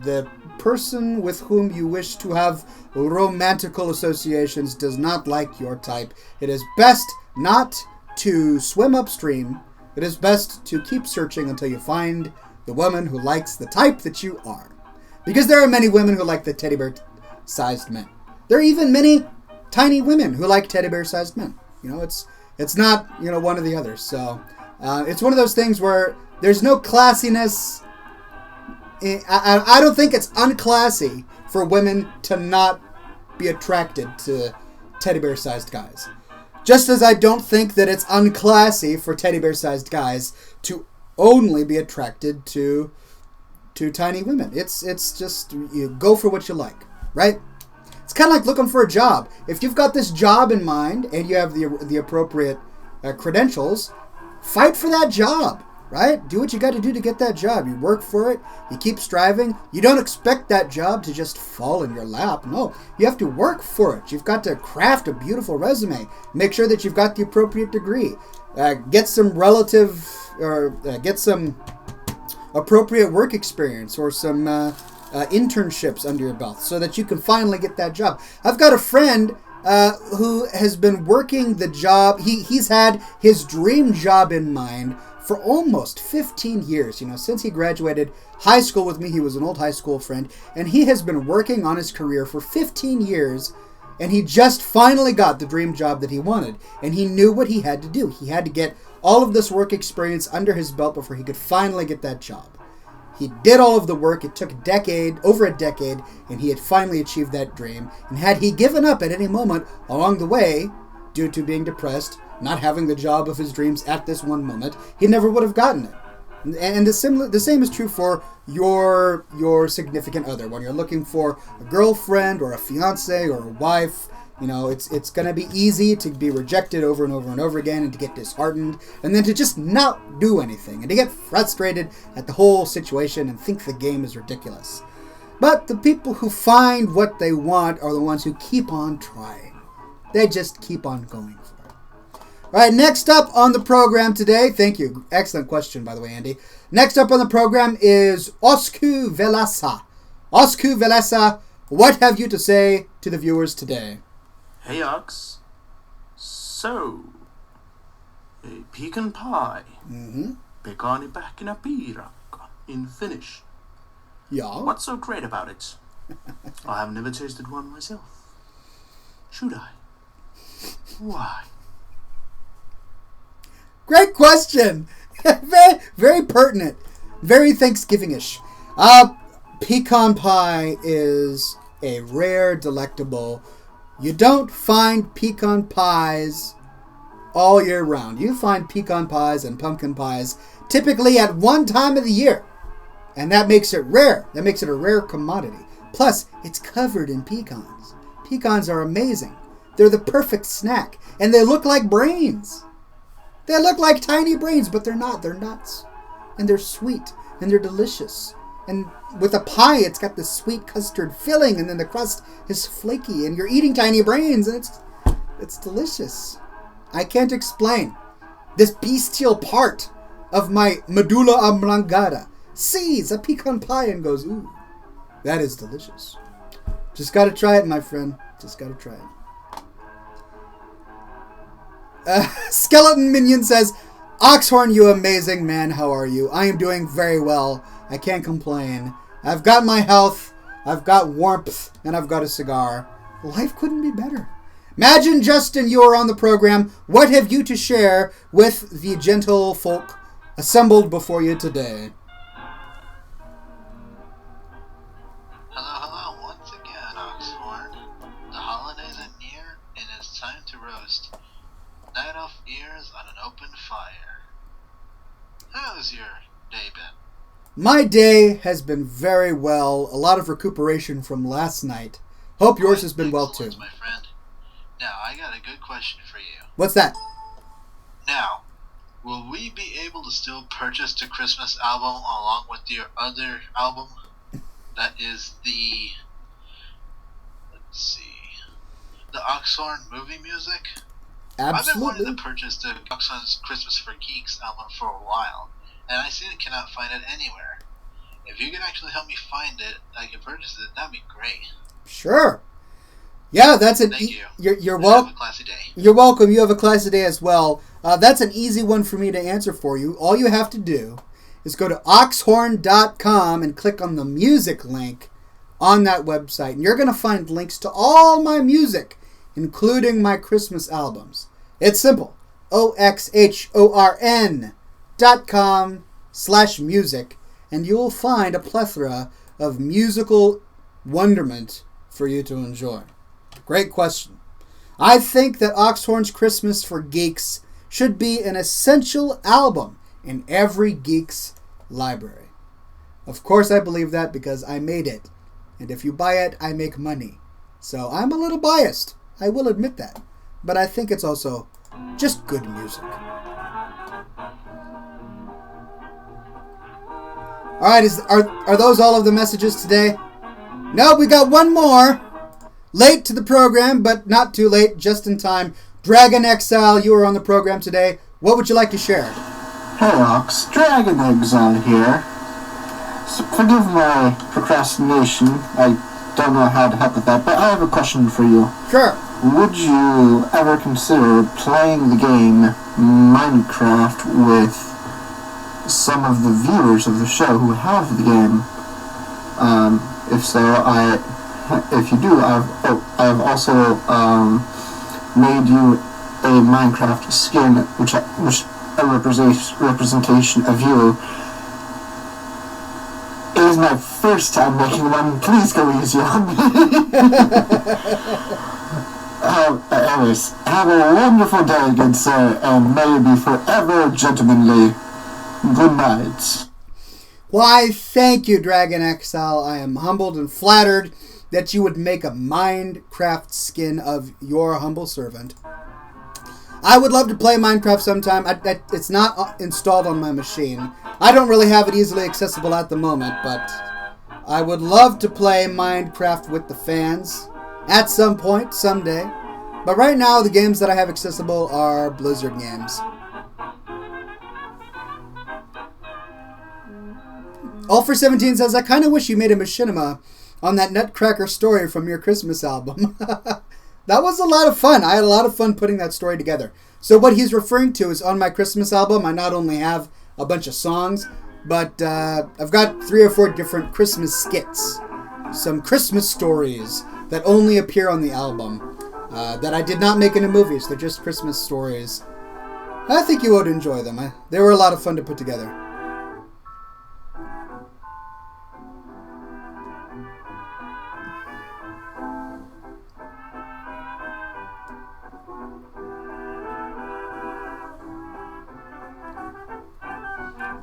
the person with whom you wish to have romantical associations does not like your type, it is best not to swim upstream. It is best to keep searching until you find the woman who likes the type that you are. Because there are many women who like the teddy bear-sized men. There are even many tiny women who like teddy bear-sized men. You know, it's not, you know, one or the other. So it's one of those things where there's no classiness I don't think it's unclassy for women to not be attracted to teddy bear-sized guys. Just as I don't think that it's unclassy for teddy bear-sized guys to only be attracted to tiny women. It's just, you go for what you like, right? It's kind of like looking for a job. If you've got this job in mind and you have the appropriate credentials, fight for that job, right? Do what you got to do to get that job. You work for it. You keep striving. You don't expect that job to just fall in your lap. No, you have to work for it. You've got to craft a beautiful resume. Make sure that you've got the appropriate degree. Get some get some appropriate work experience or some internships under your belt so that you can finally get that job. I've got a friend who has been working the job. He's had his dream job in mind for almost 15 years. Since he graduated high school with me, he was an old high school friend, and he has been working on his career for 15 years, and he just finally got the dream job that he wanted, and he knew what he had to do. He had to get all of this work experience under his belt before he could finally get that job. He did all of the work. It took over a decade, and he had finally achieved that dream. And had he given up at any moment along the way, due to being depressed, not having the job of his dreams at this one moment, he never would have gotten it. And the same is true for your significant other. When you're looking for a girlfriend or a fiance or a wife, it's going to be easy to be rejected over and over and over again and to get disheartened and then to just not do anything and to get frustrated at the whole situation and think the game is ridiculous. But the people who find what they want are the ones who keep on trying. They just keep on going for it. All right, next up on the program today, thank you. Excellent question, by the way, Andy. Next up on the program is Osku Velasa. Osku Velasa, what have you to say to the viewers today? Hey, Ox. So, a pecan pie. Pekani pähkinä piirakka in Finnish. Yeah. What's so great about it? I have never tasted one myself. Should I? Why? Great question. Very, very pertinent. Very Thanksgiving-ish. Pecan pie is a rare, delectable. You don't find pecan pies all year round. You find pecan pies and pumpkin pies typically at one time of the year. And that makes it rare. That makes it a rare commodity. Plus, it's covered in pecans. Pecans are amazing. They're the perfect snack. And they look like brains. They look like tiny brains, but they're not. They're nuts. And they're sweet. And they're delicious. And with a pie, it's got this sweet custard filling, and then the crust is flaky, and you're eating tiny brains, and it's delicious. I can't explain. This bestial part of my medulla oblongata sees a pecan pie and goes, ooh, that is delicious. Just gotta try it, my friend. Just gotta try it. Skeleton Minion says, Oxhorn, you amazing man, how are you? I am doing very well. I can't complain. I've got my health, I've got warmth, and I've got a cigar. Life couldn't be better. Imagine, Justin, you are on the program. What have you to share with the gentle folk assembled before you today? Hello, once again, Oxhorn. The holidays are near, and it's time to roast night off ears on an open fire. How's your day been? My day has been very well. A lot of recuperation from last night. Hope yours has been well too. My friend. Now, I got a good question for you. What's that? Now, will we be able to still purchase the Christmas album along with your other album? That is the... let's see... the Oxhorn movie music? Absolutely. I've been wanting to purchase the Oxhorn's Christmas for Geeks album for a while, and I still cannot find it anywhere. If you can actually help me find it, I can purchase it, that'd be great. Sure. Yeah, that's an... Thank you. You're welcome. Have a classy day. You're welcome. You have a classy day as well. That's an easy one for me to answer for you. All you have to do is go to oxhorn.com and click on the music link on that website. And you're going to find links to all my music, including my Christmas albums. It's simple. oxhorn.com/music. and you will find a plethora of musical wonderment for you to enjoy. Great question. I think that Oxhorn's Christmas for Geeks should be an essential album in every geek's library. Of course I believe that because I made it. And if you buy it, I make money. So I'm a little biased. I will admit that. But I think it's also just good music. Alright, are those all of the messages today? No, we got one more. Late to the program, but not too late, just in time. Dragon Exile, you are on the program today. What would you like to share? Hey Ox, Dragon Exile here. So forgive my procrastination. I don't know how to help with that, but I have a question for you. Sure. Would you ever consider playing the game Minecraft with some of the viewers of the show who have the game? If so, if you do, I've also made you a Minecraft skin, which a representation of you. It is my first time making one. Please go easy on me. Anyways, have a wonderful day, good sir, and may it be forever gentlemanly. Good night. Why, thank you, Dragon Exile. I am humbled and flattered that you would make a Minecraft skin of your humble servant. I would love to play Minecraft sometime. It's not installed on my machine. I don't really have it easily accessible at the moment, but I would love to play Minecraft with the fans at some point, someday. But right now, the games that I have accessible are Blizzard games. All417 says, I kind of wish you made a machinima on that Nutcracker story from your Christmas album. That was a lot of fun. I had a lot of fun putting that story together. So what he's referring to is on my Christmas album, I not only have a bunch of songs, but I've got 3 or 4 different Christmas skits. Some Christmas stories that only appear on the album that I did not make into movies. They're just Christmas stories. I think you would enjoy them. They were a lot of fun to put together.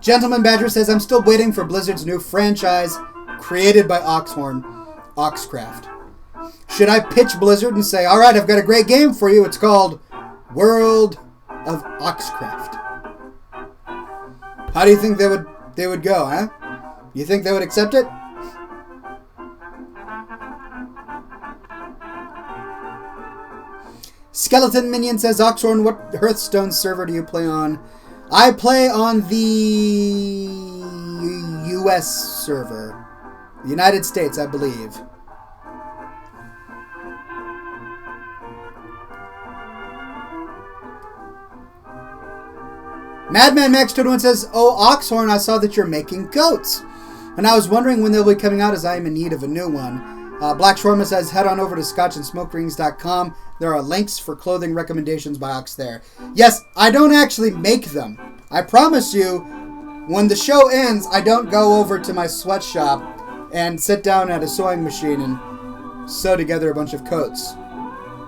Gentleman Badger says, I'm still waiting for Blizzard's new franchise created by Oxhorn, Oxcraft. Should I pitch Blizzard and say, alright, I've got a great game for you. It's called World of Oxcraft. How do you think they would go, huh? You think they would accept it? Skeleton Minion says, Oxhorn, what Hearthstone server do you play on? I play on the US server. The United States, I believe. Madman Max 21 says, oh, Oxhorn, I saw that you're making goats. And I was wondering when they'll be coming out as I am in need of a new one. Black Shawarma says, head on over to scotchandsmokerings.com. There are links for clothing recommendations by Ox there. Yes, I don't actually make them. I promise you, when the show ends, I don't go over to my sweatshop and sit down at a sewing machine and sew together a bunch of coats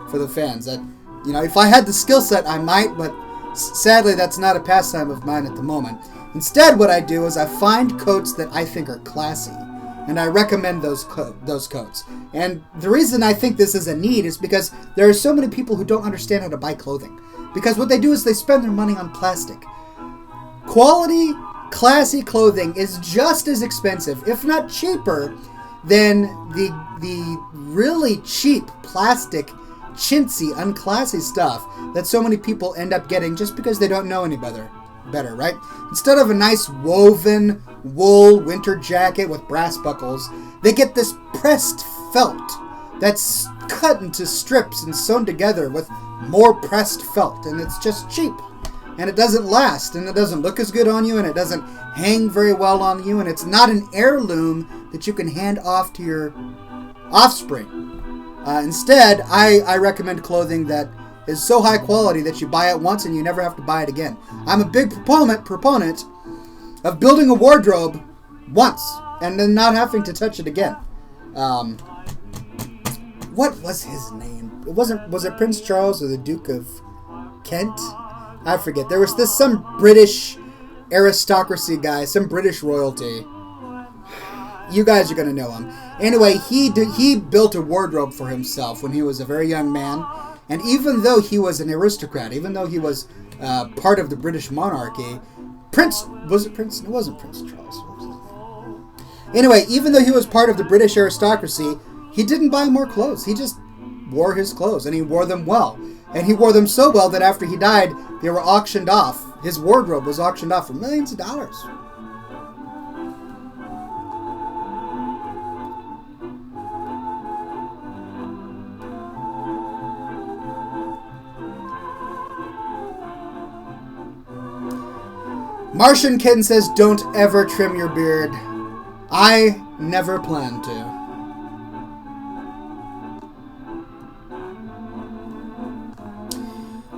for the fans. If I had the skill set, I might, but sadly, that's not a pastime of mine at the moment. Instead, what I do is I find coats that I think are classy, and I recommend those coats. And the reason I think this is a need is because there are so many people who don't understand how to buy clothing. Because what they do is they spend their money on plastic. Quality, classy clothing is just as expensive, if not cheaper, than the really cheap plastic, chintzy, unclassy stuff that so many people end up getting just because they don't know any better, right? Instead of a nice woven wool winter jacket with brass buckles, they get this pressed felt that's cut into strips and sewn together with more pressed felt, and it's just cheap. And it doesn't last, and it doesn't look as good on you, and it doesn't hang very well on you, and it's not an heirloom that you can hand off to your offspring. Instead, I recommend clothing that is so high quality that you buy it once and you never have to buy it again. I'm a big proponent of building a wardrobe once, and then not having to touch it again. What was his name? Was it Prince Charles or the Duke of Kent? I forget. There was some British aristocracy guy, some British royalty. You guys are gonna know him. Anyway, he built a wardrobe for himself when he was a very young man, and even though he was an aristocrat, even though he was part of the British monarchy, it wasn't Prince Charles. Anyway, even though he was part of the British aristocracy, he didn't buy more clothes. He just wore his clothes, and he wore them well. And he wore them so well that after he died, they were auctioned off. His wardrobe was auctioned off for millions of dollars. Martian Kitten says, don't ever trim your beard. I never plan to.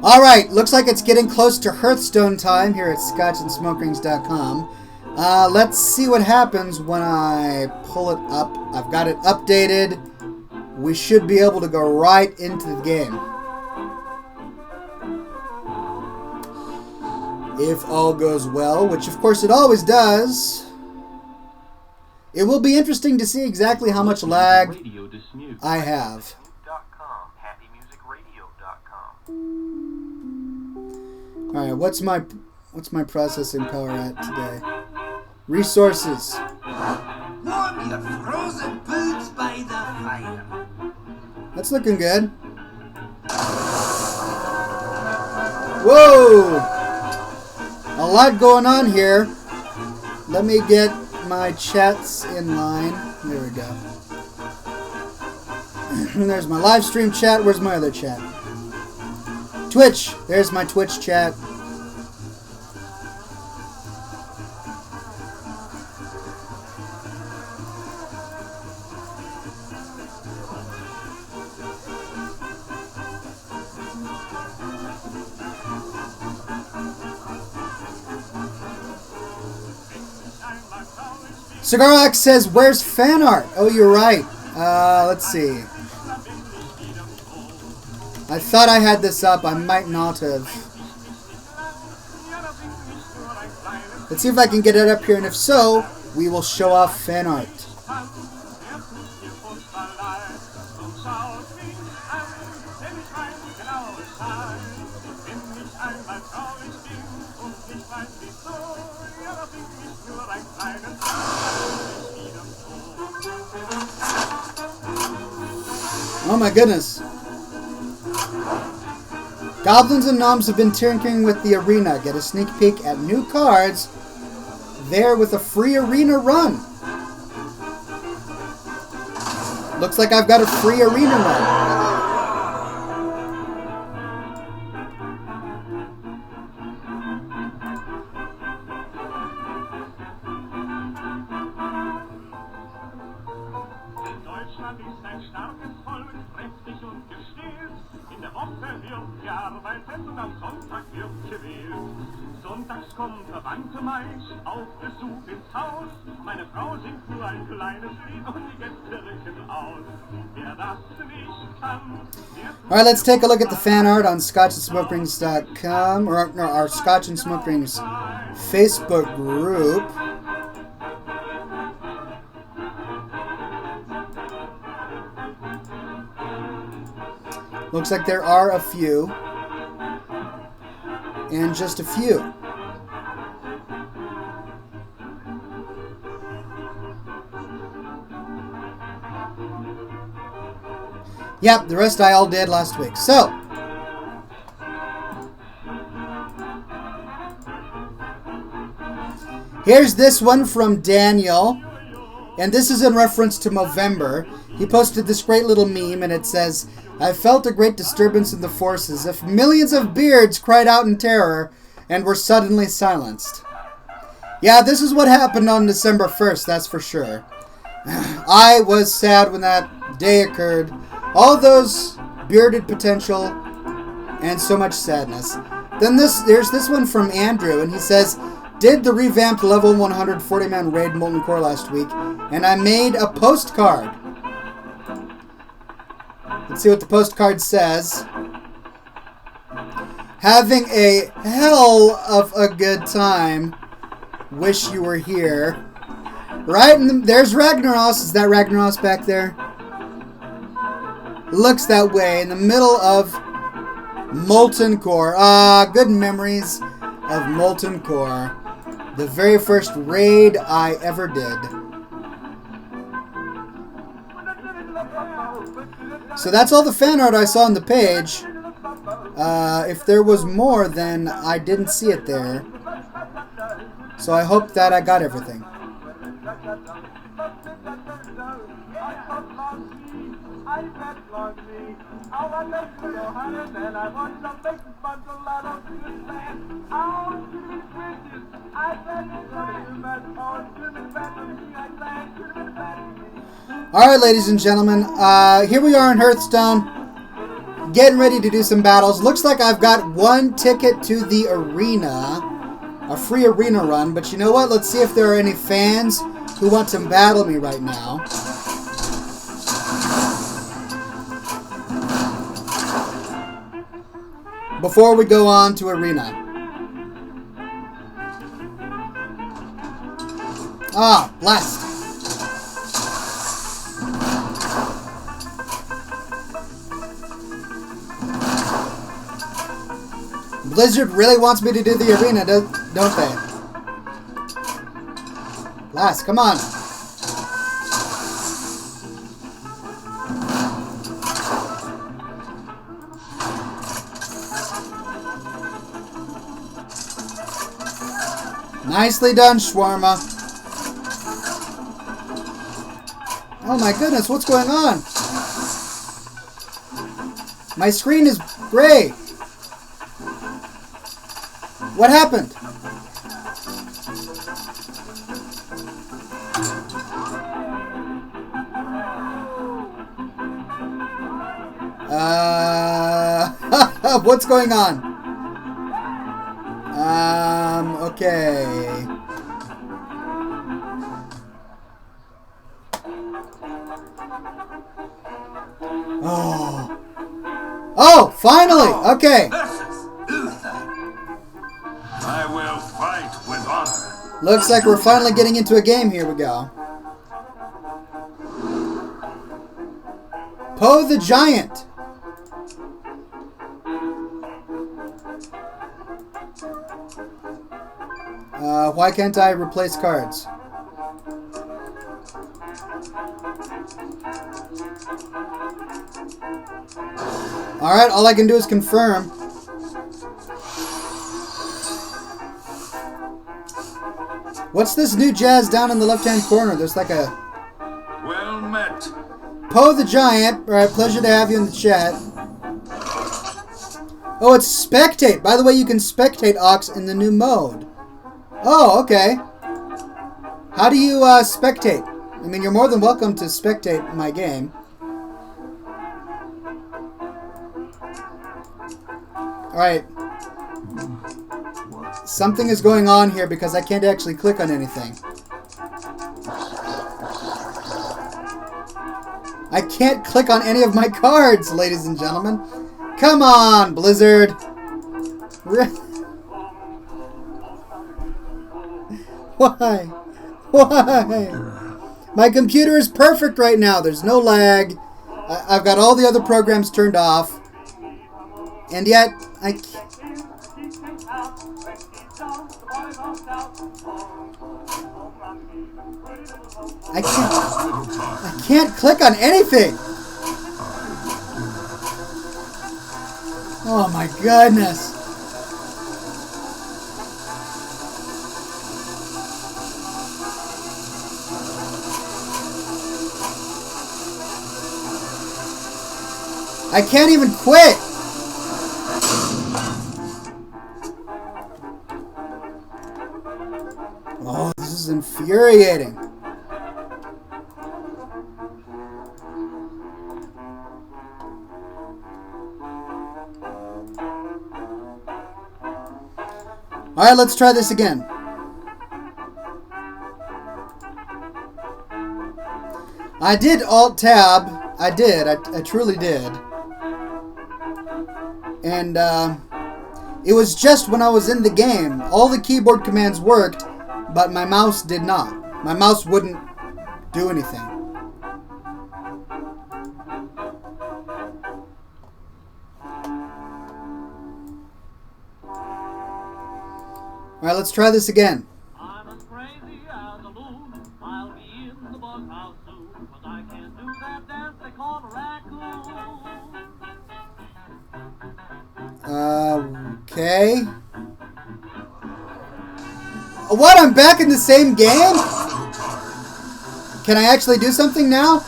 Alright, looks like it's getting close to Hearthstone time here at scotchandsmokerings.com. Let's see what happens when I pull it up. I've got it updated. We should be able to go right into the game. If all goes well, which of course it always does. It will be interesting to see exactly how much lag I have. Alright, what's my processing power at today? Resources. Warm your frozen boots by the fire. That's looking good. Whoa! A lot going on here. Let me get my chats in line. There we go. And there's my live stream chat. Where's my other chat? Twitch. There's my Twitch chat. Cigarox says, where's fan art? Oh, you're right. Let's see. I thought I had this up. I might not have. Let's see if I can get it up here, and if so, we will show off fan art. Oh my goodness. Goblins and Gnomes have been tinkering with the arena. Get a sneak peek at new cards there with a free arena run. Looks like I've got a free arena run. Alright, let's take a look at the fan art on scotchandsmokerings.com, or no, our Scotch and Smokerings Facebook group. Looks like there are a few. And just a few. Yep, the rest I all did last week. So, here's this one from Daniel. And this is in reference to Movember. He posted this great little meme, and it says, I felt a great disturbance in the forces, if millions of beards cried out in terror and were suddenly silenced. Yeah, this is what happened on December 1st, that's for sure. I was sad when that day occurred. All those bearded potential and so much sadness. Then there's this one from Andrew, and he says, did the revamped level 100 40-man raid Molten Core last week, and I made a postcard. Let's see what the postcard says. Having a hell of a good time. Wish you were here. Right? There's Ragnaros. Is that Ragnaros back there? Looks that way. In the middle of Molten Core. Good memories of Molten Core. The very first raid I ever did. So that's all the fan art I saw on the page. If there was more, then I didn't see it there. So I hope that I got everything. Alright, ladies and gentlemen, here we are in Hearthstone, getting ready to do some battles. Looks like I've got one ticket to the arena, a free arena run, but you know what? Let's see if there are any fans who want to battle me right now. Before we go on to arena. Blast. Blizzard really wants me to do the arena, don't they? Blast, come on. Nicely done, Shawarma. Oh my goodness, what's going on? My screen is gray. What happened? What's going on? Okay. Oh, finally! Okay. I will fight with honor. Looks like we're finally getting into a game. Here we go. Poe the Giant. Why can't I replace cards? Alright, all I can do is confirm. What's this new jazz down in the left-hand corner? There's like a... Well met. Poe the Giant. Alright, pleasure to have you in the chat. Oh, it's spectate. By the way, you can spectate Ox in the new mode. Oh, okay. How do you spectate? I mean, you're more than welcome to spectate my game. Alright. Something is going on here because I can't actually click on anything. I can't click on any of my cards, ladies and gentlemen. Come on, Blizzard. Why? Why? My computer is perfect right now. There's no lag. I've got all the other programs turned off. And yet, I can't click on anything. Oh my goodness. I can't even quit. Oh, this is infuriating. Alright, let's try this again. I did Alt-Tab. I did. I truly did. And, it was just when I was in the game. All the keyboard commands worked, but my mouse did not. My mouse wouldn't do anything. Alright, let's try this again. I'm as crazy as a loon. I'll be in the bughouse soon, 'cause I can't do that dance they call a raccoon. Okay. What? I'm back in the same game? Can I actually do something now?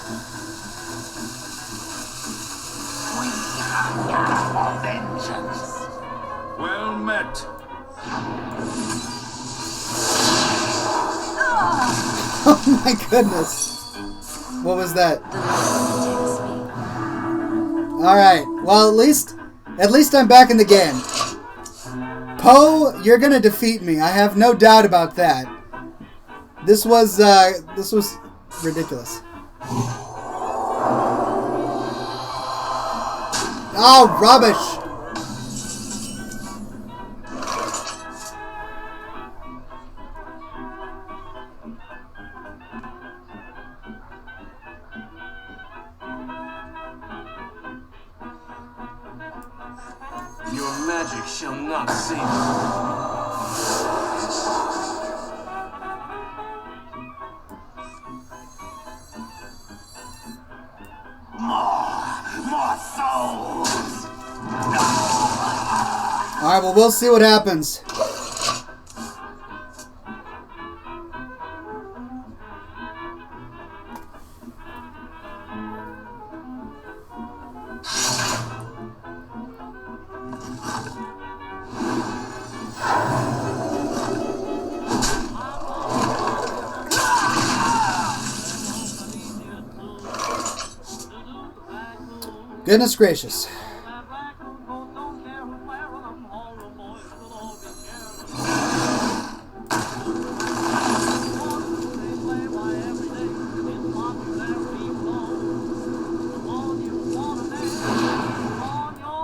Well met. Oh my goodness. What was that? Alright. Well, at least I'm back in the game. Poe, you're gonna defeat me. I have no doubt about that. This was ridiculous. Oh, rubbish! Your magic shall not save you. More souls! Alright, well, we'll see what happens. Goodness gracious.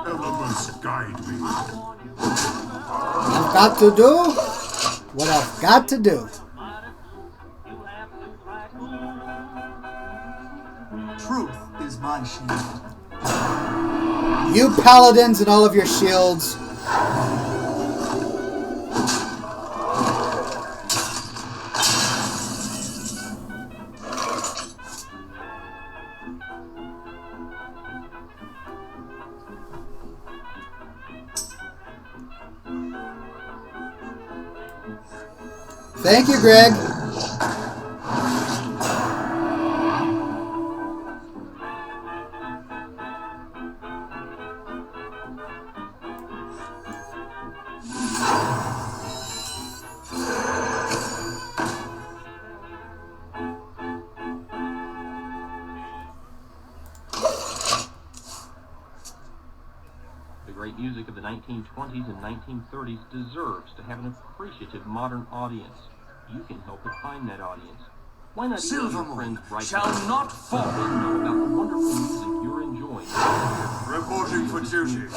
Elements guide me. I've got to do what I've got to do. Truth is my shield. You paladins and all of your shields. Thank you, Greg. The great music of the 1920s and 1930s deserves to have an appreciative modern audience. You can help it find that audience. Why not email your friends right shall now? not fall. Let them know about the wonderful music you're enjoying. Reporting for duty.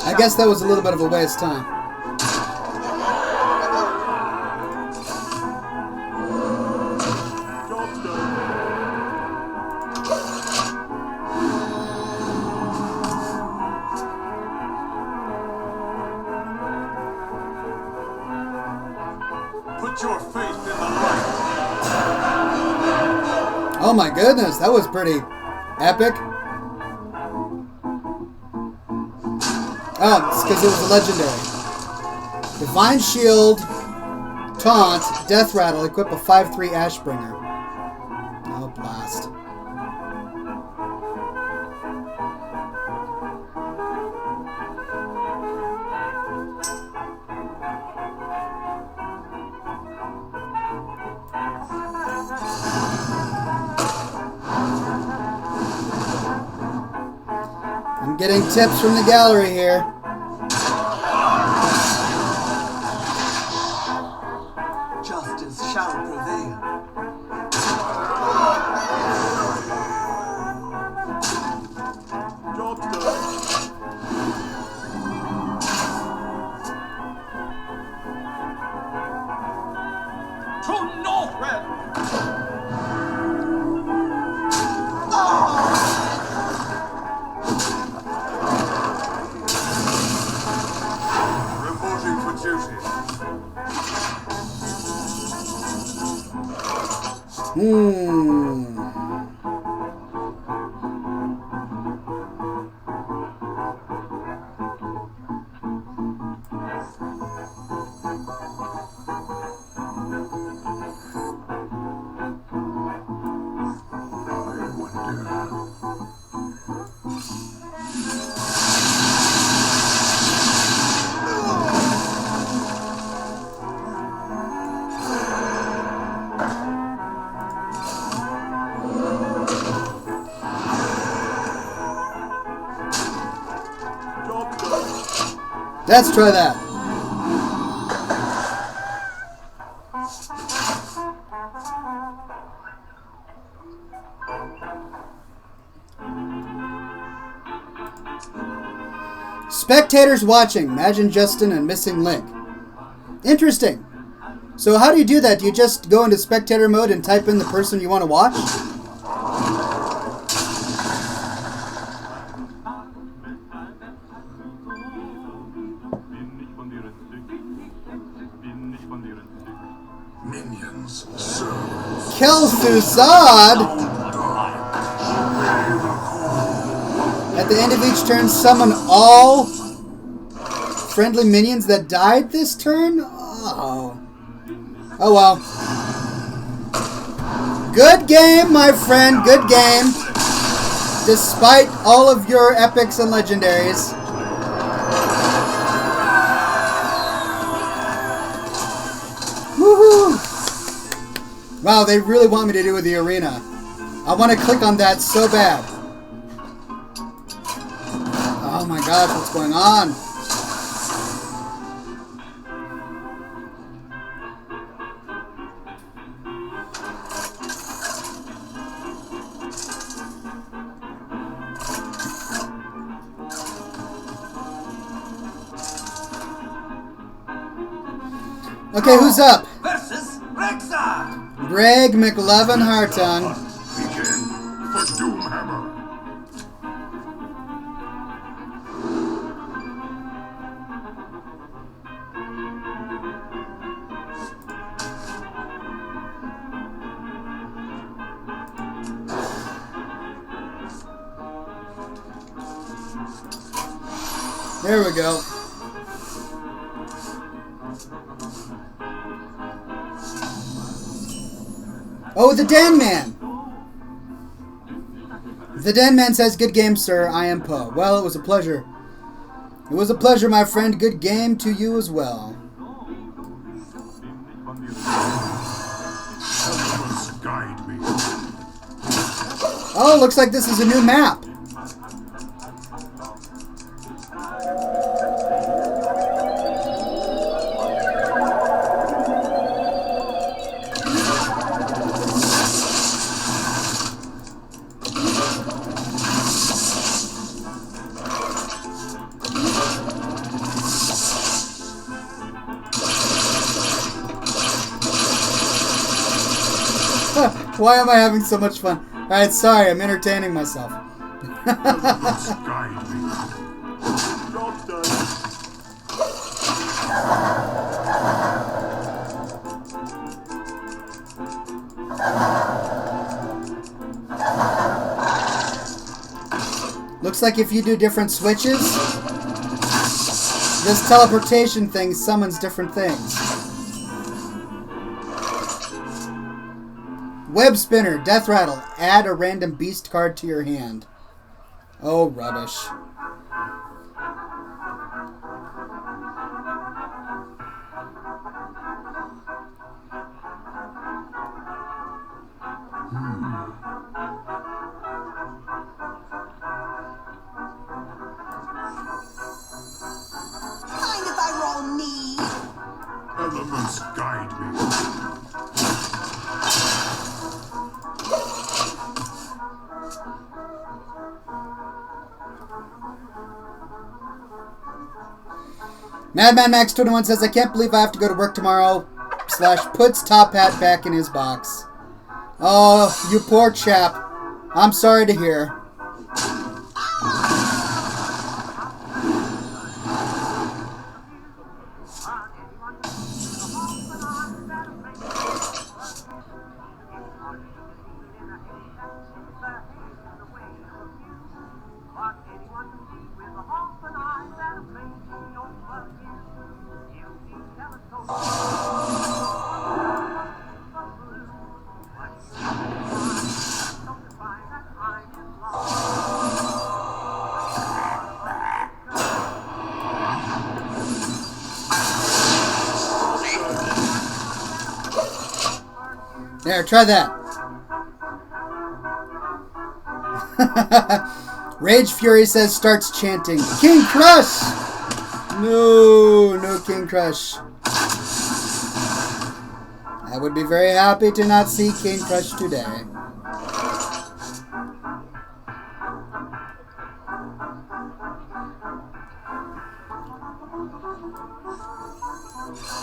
I guess that was a little bit of a waste of time. Put your faith in the light. Oh my goodness, that was pretty epic. Oh, it's because it was a legendary. Divine Shield, Taunt, Death Rattle, equip a 5/3 Ashbringer. blast. I'm getting tips from the gallery here. Justice shall prevail. Job done. True Northred! Reporting for duty. Let's try that. Spectators watching, Imagine Justin and Missing Link. Interesting. So how do you do that? Do you just go into spectator mode and type in the person you want to watch? Minions, servants. Kel'Thuzad! At the end of each turn, summon all friendly minions that died this turn? Oh. Oh well. Good game, my friend. Good game. Despite all of your epics and legendaries. Woohoo! Wow, they really want me to do with the arena. I want to click on that so bad. Oh my gosh, what's going on? Okay, who's up? Versus Rexar. Greg McLevin Hartung. Begin for Doomhammer. There we go. Oh, the Dan Man! The Dan Man says, "Good game, sir. I am Poe." Well, it was a pleasure. It was a pleasure, my friend. Good game to you as well. Guide me. Oh, looks like this is a new map. Why am I having so much fun? Alright, sorry, I'm entertaining myself. Guide me. Job done. Looks like if you do different switches, this teleportation thing summons different things. Web spinner, death rattle. Add a random beast card to your hand. Oh, rubbish. Mind if I roll me? Elements guide me. Madman Max 21 says, I can't believe I have to go to work tomorrow. / puts top hat back in his box. Oh, you poor chap. I'm sorry to hear. There, try that. Rage Fury says, starts chanting, King Crush! No, no King Crush. I would be very happy to not see King Crush today.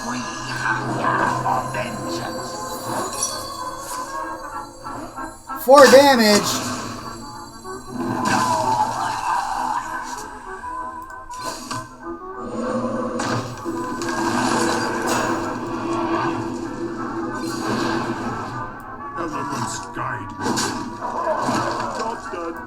We have your vengeance. 4 damage. Elements guide me. Job's done.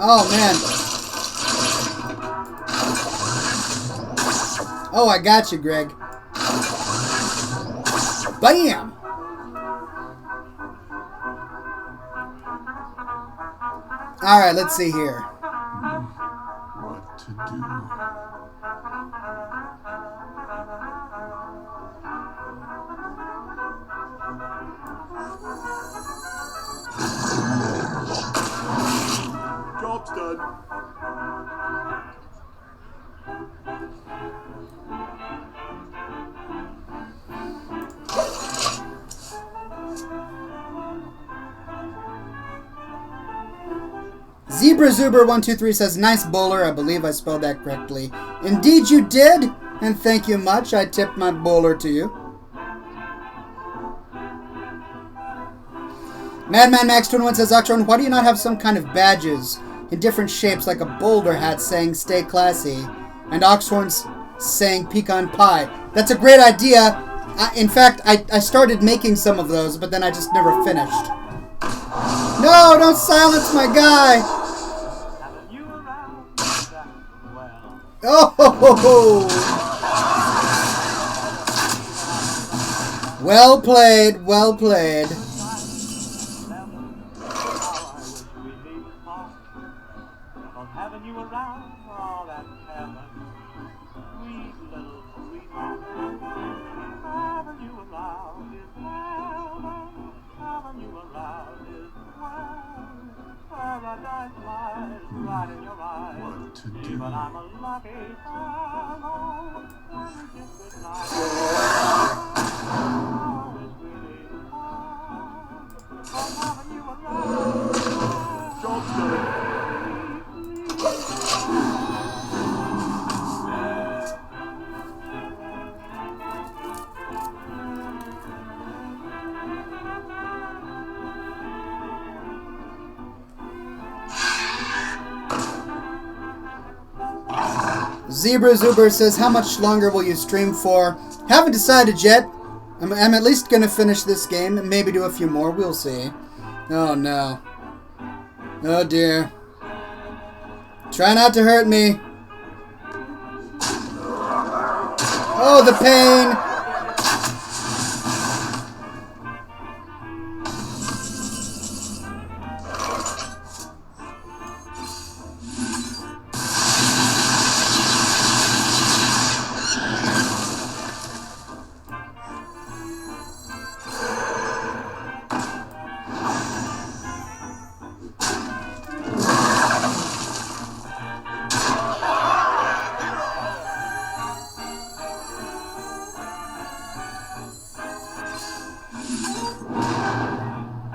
Oh, man. Oh, I got you, Greg. Bam! Alright, let's see here. What to do? Job's done. Zebra Zuber 123 says, nice bowler. I believe I spelled that correctly. Indeed you did, and thank you much. I tipped my bowler to you. Madman Max 21 says, Oxhorn, why do you not have some kind of badges in different shapes, like a boulder hat saying stay classy, and Oxhorn's saying pecan pie? That's a great idea. In fact, I started making some of those, but then I just never finished. No, don't silence my guy. Oh! Well played, well played. What to do? Job's done. Zebra Zuber says, how much longer will you stream for? Haven't decided yet. I'm at least going to finish this game and maybe do a few more. We'll see. Oh, no. Oh, dear. Try not to hurt me. Oh, the pain.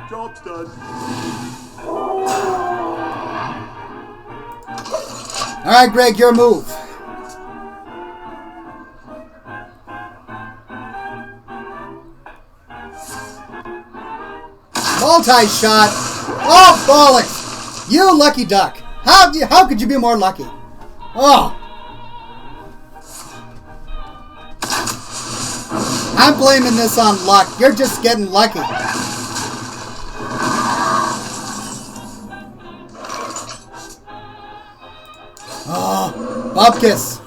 Job's done. All right, Greg, your move. Multi-shot. Oh, bollocks. You lucky duck. How could you be more lucky? Oh. I'm blaming this on luck. You're just getting lucky. Oh, Bupkis.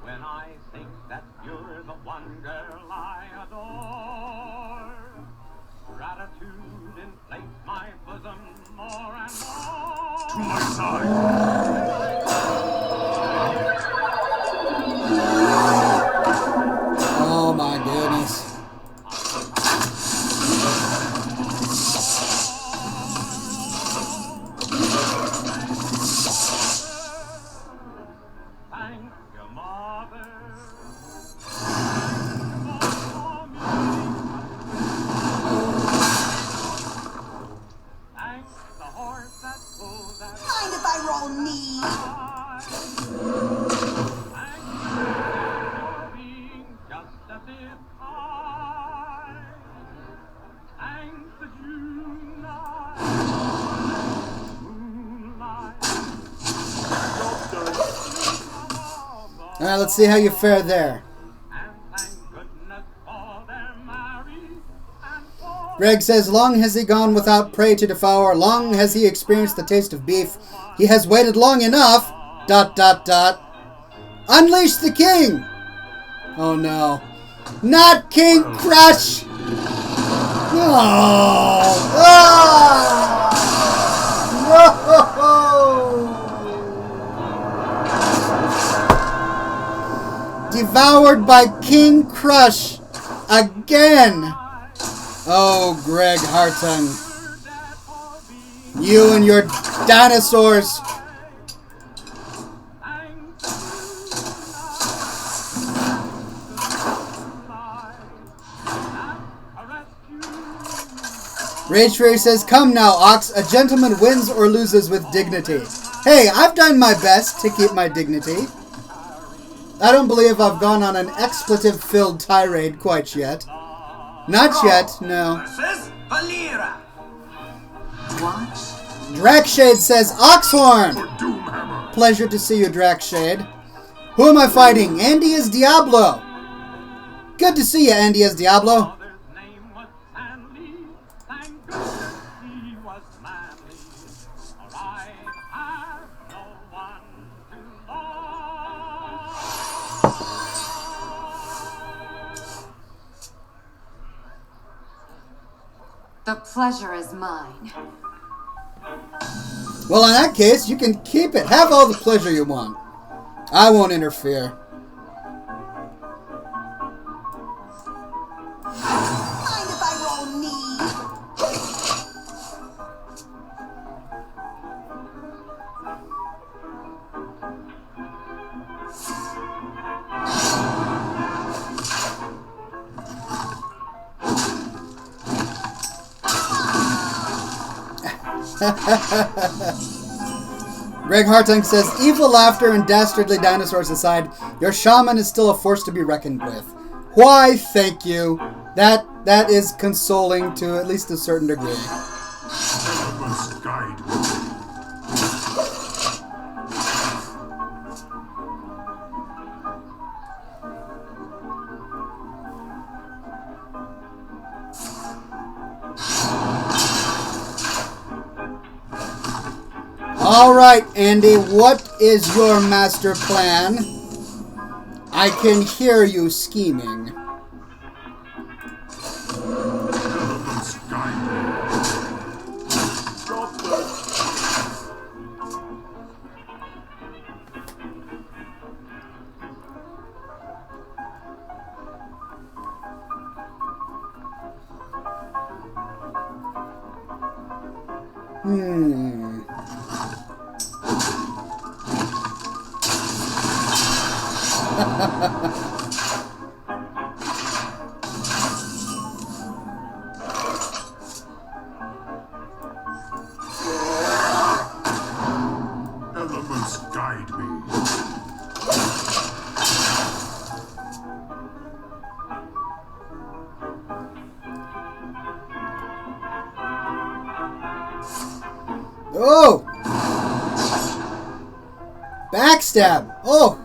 When I think that you're the one girl I adore, gratitude inflates my bosom more and more. To my side. Oh my goodness. Thank your mother. Thank the horse that pulls that Mind if I roll knee? Thank you for being just as if I thank the June night, moonlight. Job's done. All right, let's see how you fare there. And thank goodness for their married and for Greg says, long has he gone without prey to devour, long has he experienced the taste of beef. He has waited long enough, ... Unleash the king! Oh no. Not King Crush! No! Ah! No! Devoured by King Crush again! Oh, Greg Hartung. You and your dinosaurs. Rage Fury says, come now, Ox. A gentleman wins or loses with dignity. Hey, I've done my best to keep my dignity. I don't believe I've gone on an expletive-filled tirade quite yet. Not yet, no. Versus Valera. What? Drakshade says, Oxhorn! For Doomhammer. Pleasure to see you, Drakshade. Who am I fighting? Andy as Diablo. Good to see you, Andy as Diablo. Mother's name was Stanley. Thank goodness he was manly. For I have no one to love. The pleasure is mine. Well, in that case, you can keep it. Have all the pleasure you want. I won't interfere. Mind if I roll knee? Greg Hartung says, evil laughter and dastardly dinosaurs aside, your shaman is still a force to be reckoned with. Why, thank you. That is consoling to at least a certain degree. I must guide me. Alright, Andy, what is your master plan? I can hear you scheming. Elements guide me. Oh! Backstab! Oh!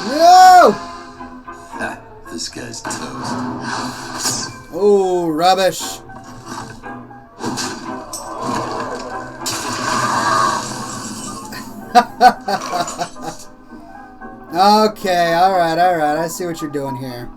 No! Ha, this guy's toast. Oh, rubbish. Okay, alright. I see what you're doing here.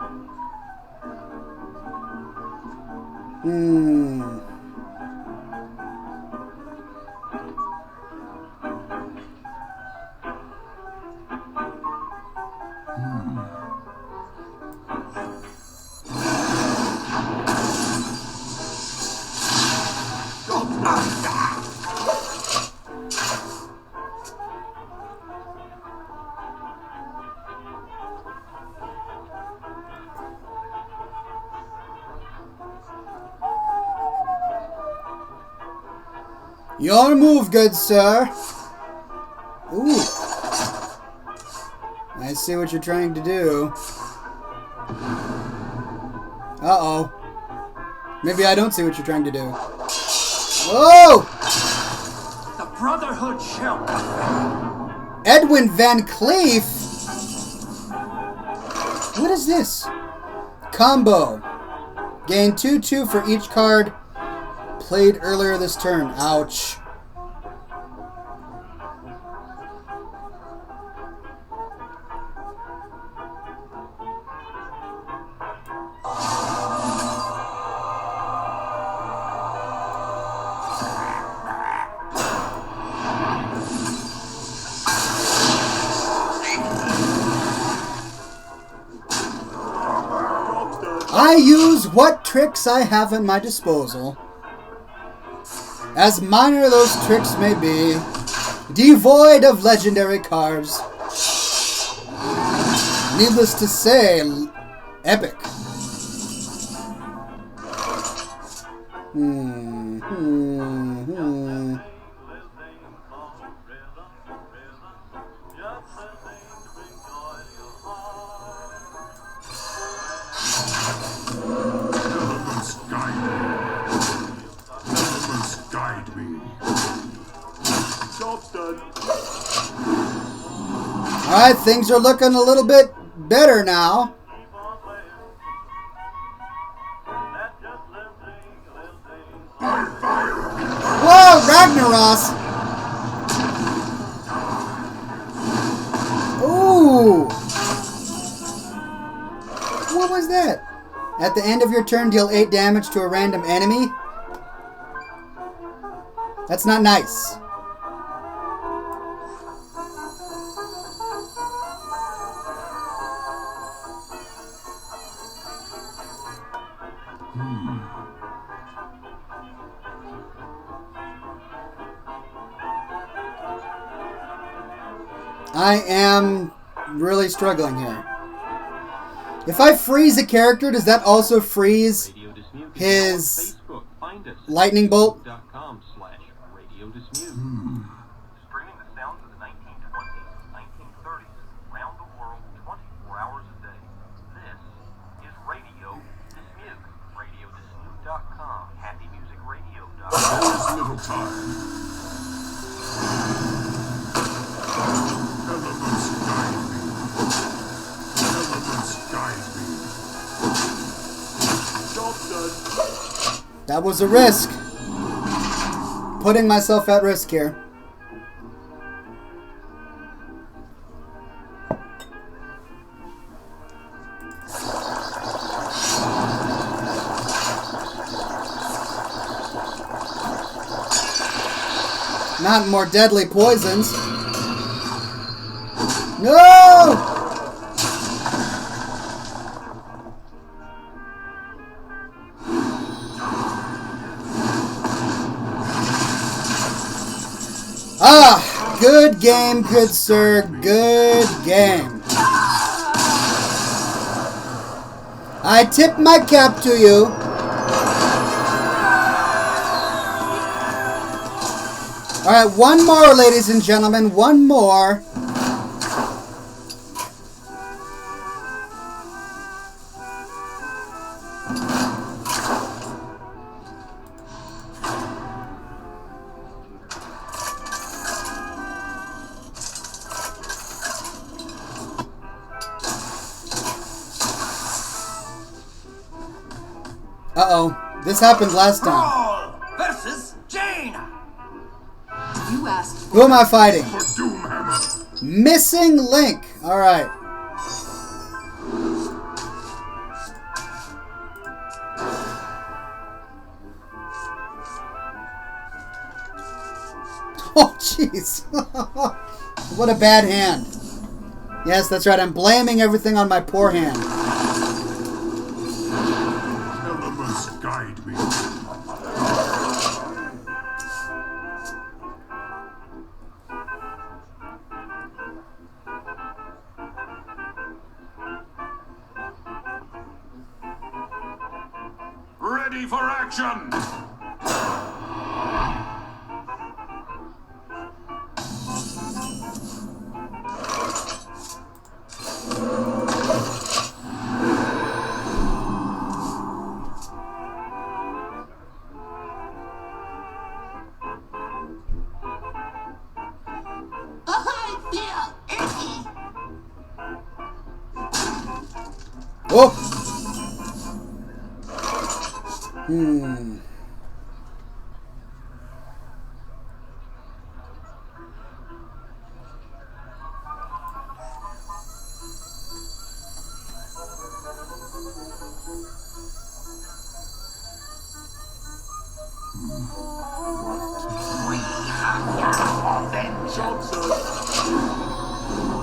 Your move, good sir. Ooh. I see what you're trying to do. Uh-oh. Maybe I don't see what you're trying to do. Whoa! The Brotherhood shall prevail. Edwin Van Cleef? What is this? Combo. Gain 2/2 for each card played earlier this turn. Ouch. I use what tricks I have at my disposal. As minor those tricks may be, devoid of legendary cards. Needless to say, epic. Guide me. Job's done. Alright, things are looking a little bit better now. Whoa, Ragnaros! Ooh! What was that? At the end of your turn, deal 8 damage to a random enemy? That's not nice. I am really struggling here. If I freeze a character, does that also freeze his lightning bolt? Streaming the sounds of the 1920s and 1930s around the world 24 hours a day. This is Radio Dismute. RadioDismute.com. HappyMusicRadio.com. There's little time. Elements guide me. Elements guide me. Job's done. That was a risk. Putting myself at risk here. Not more deadly poisons. No! Ah, good game, good sir, good game. I tip my cap to you. Alright, one more, ladies and gentlemen, one more. Uh-oh. This happened last time. Brawl versus Jane. You asked. Who am I fighting? For Doomhammer. Missing Link. Alright. Oh, jeez. What a bad hand. Yes, that's right. I'm blaming everything on my poor hand. Elements guide me. Ready for action! Oh!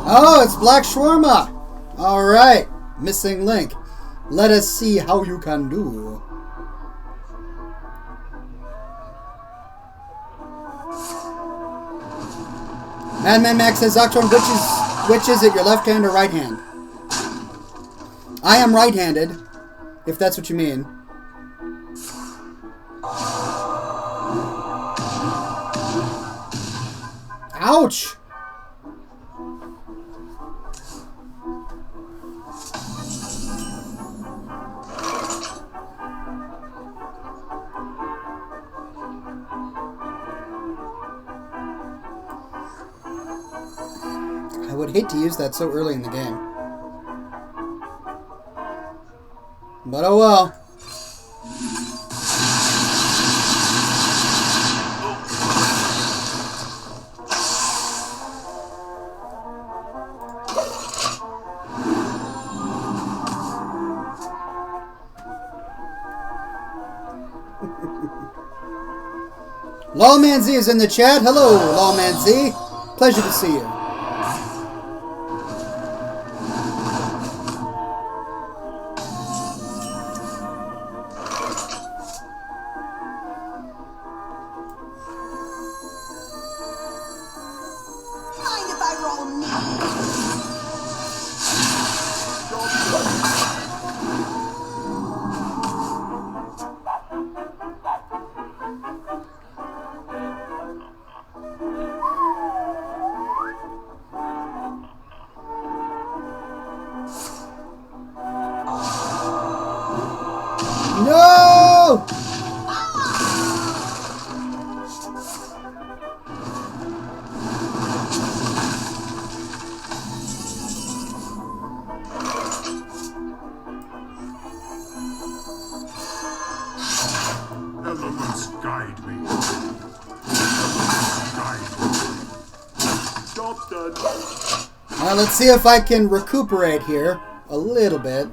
Oh, it's Black Shawarma! Alright, Missing Link. Let us see how you can do. Madman Max says, Oxhorn, which is it, your left hand or right hand? I am right-handed, if that's what you mean. Ouch! I would hate to use that so early in the game. But oh well. Lawman Z is in the chat. Hello, Lawman Z. Pleasure to see you. Mind if I roll knee? No! Job's done. Let's see if I can recuperate here a little bit.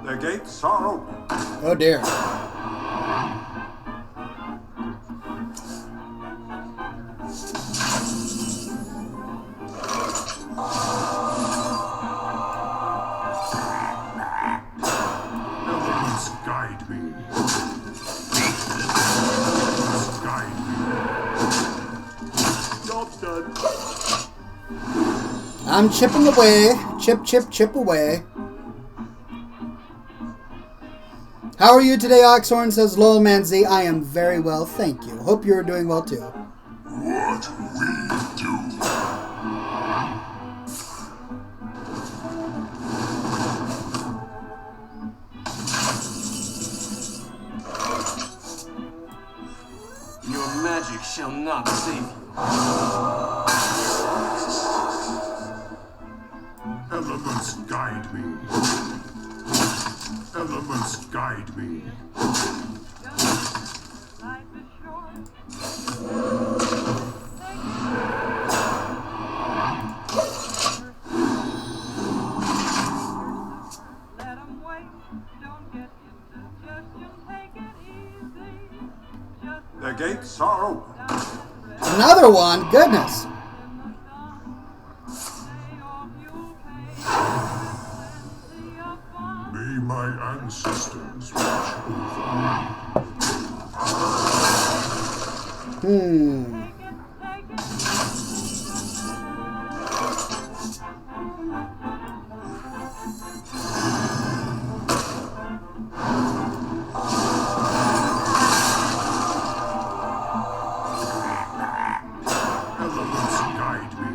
The gates are open. Oh dear. Elements guide me. Elements guide me. Job's done. I'm chipping away. Chip, chip, chip away. How are you today, Oxhorn? Says Lol Manzi. I am very well, thank you. Hope you are doing well too. What we do. Your magic shall not save you. Elements guide me. Elements guide me. The gates are open. Another one? Goodness. May my ancestors watch over Hmm. Elements guide me.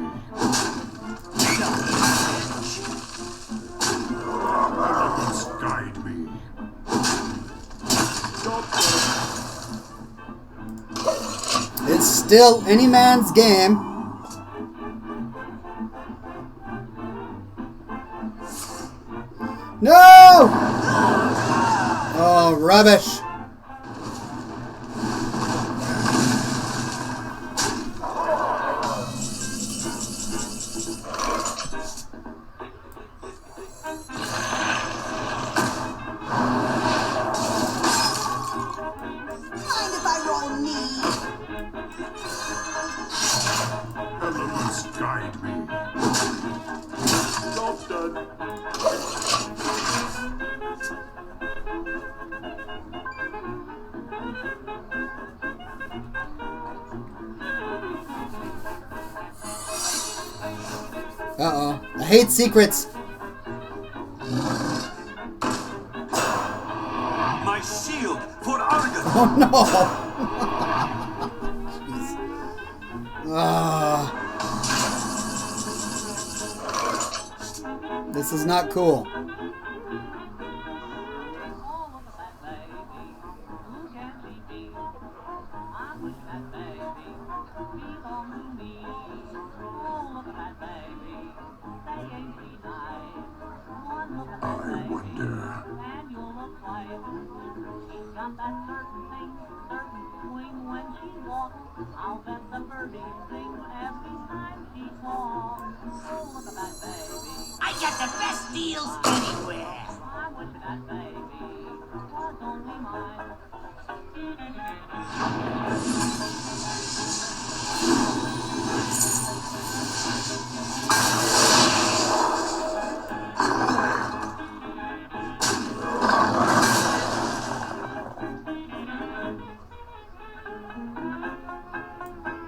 Elements guide me. It's still any man's game. No! Oh, rubbish. Mind if I roll knee? Elements guide me. Job's done. Uh-oh. I hate secrets. My shield for Argon. Oh no! Jeez. This is not cool. I wonder. I got the best deals anywhere.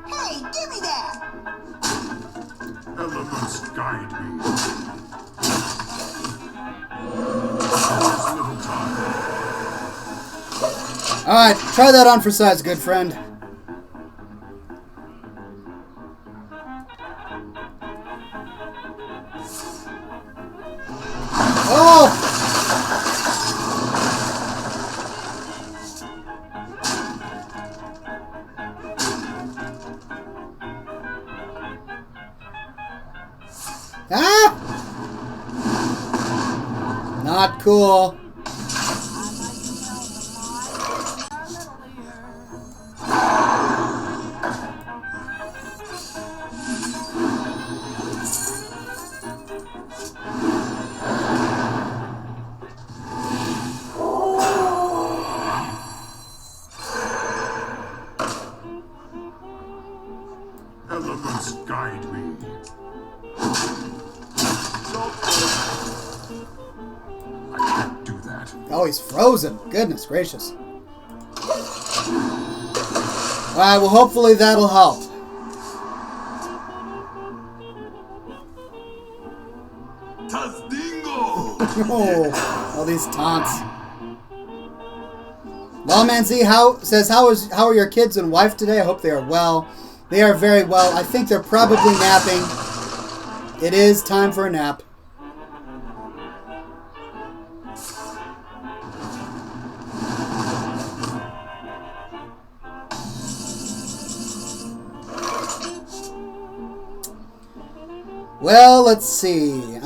Hey, give me that! Elements guide me. There's little time. Alright, try that on for size, good friend. Oh! Ah! Not cool. that. Oh, he's frozen. Goodness gracious. Alright, well, hopefully that'll help. Oh, all these taunts. Lawman Z says, how are your kids and wife today? I hope they are well. They are very well. I think they're probably napping. It is time for a nap. Well, let's see.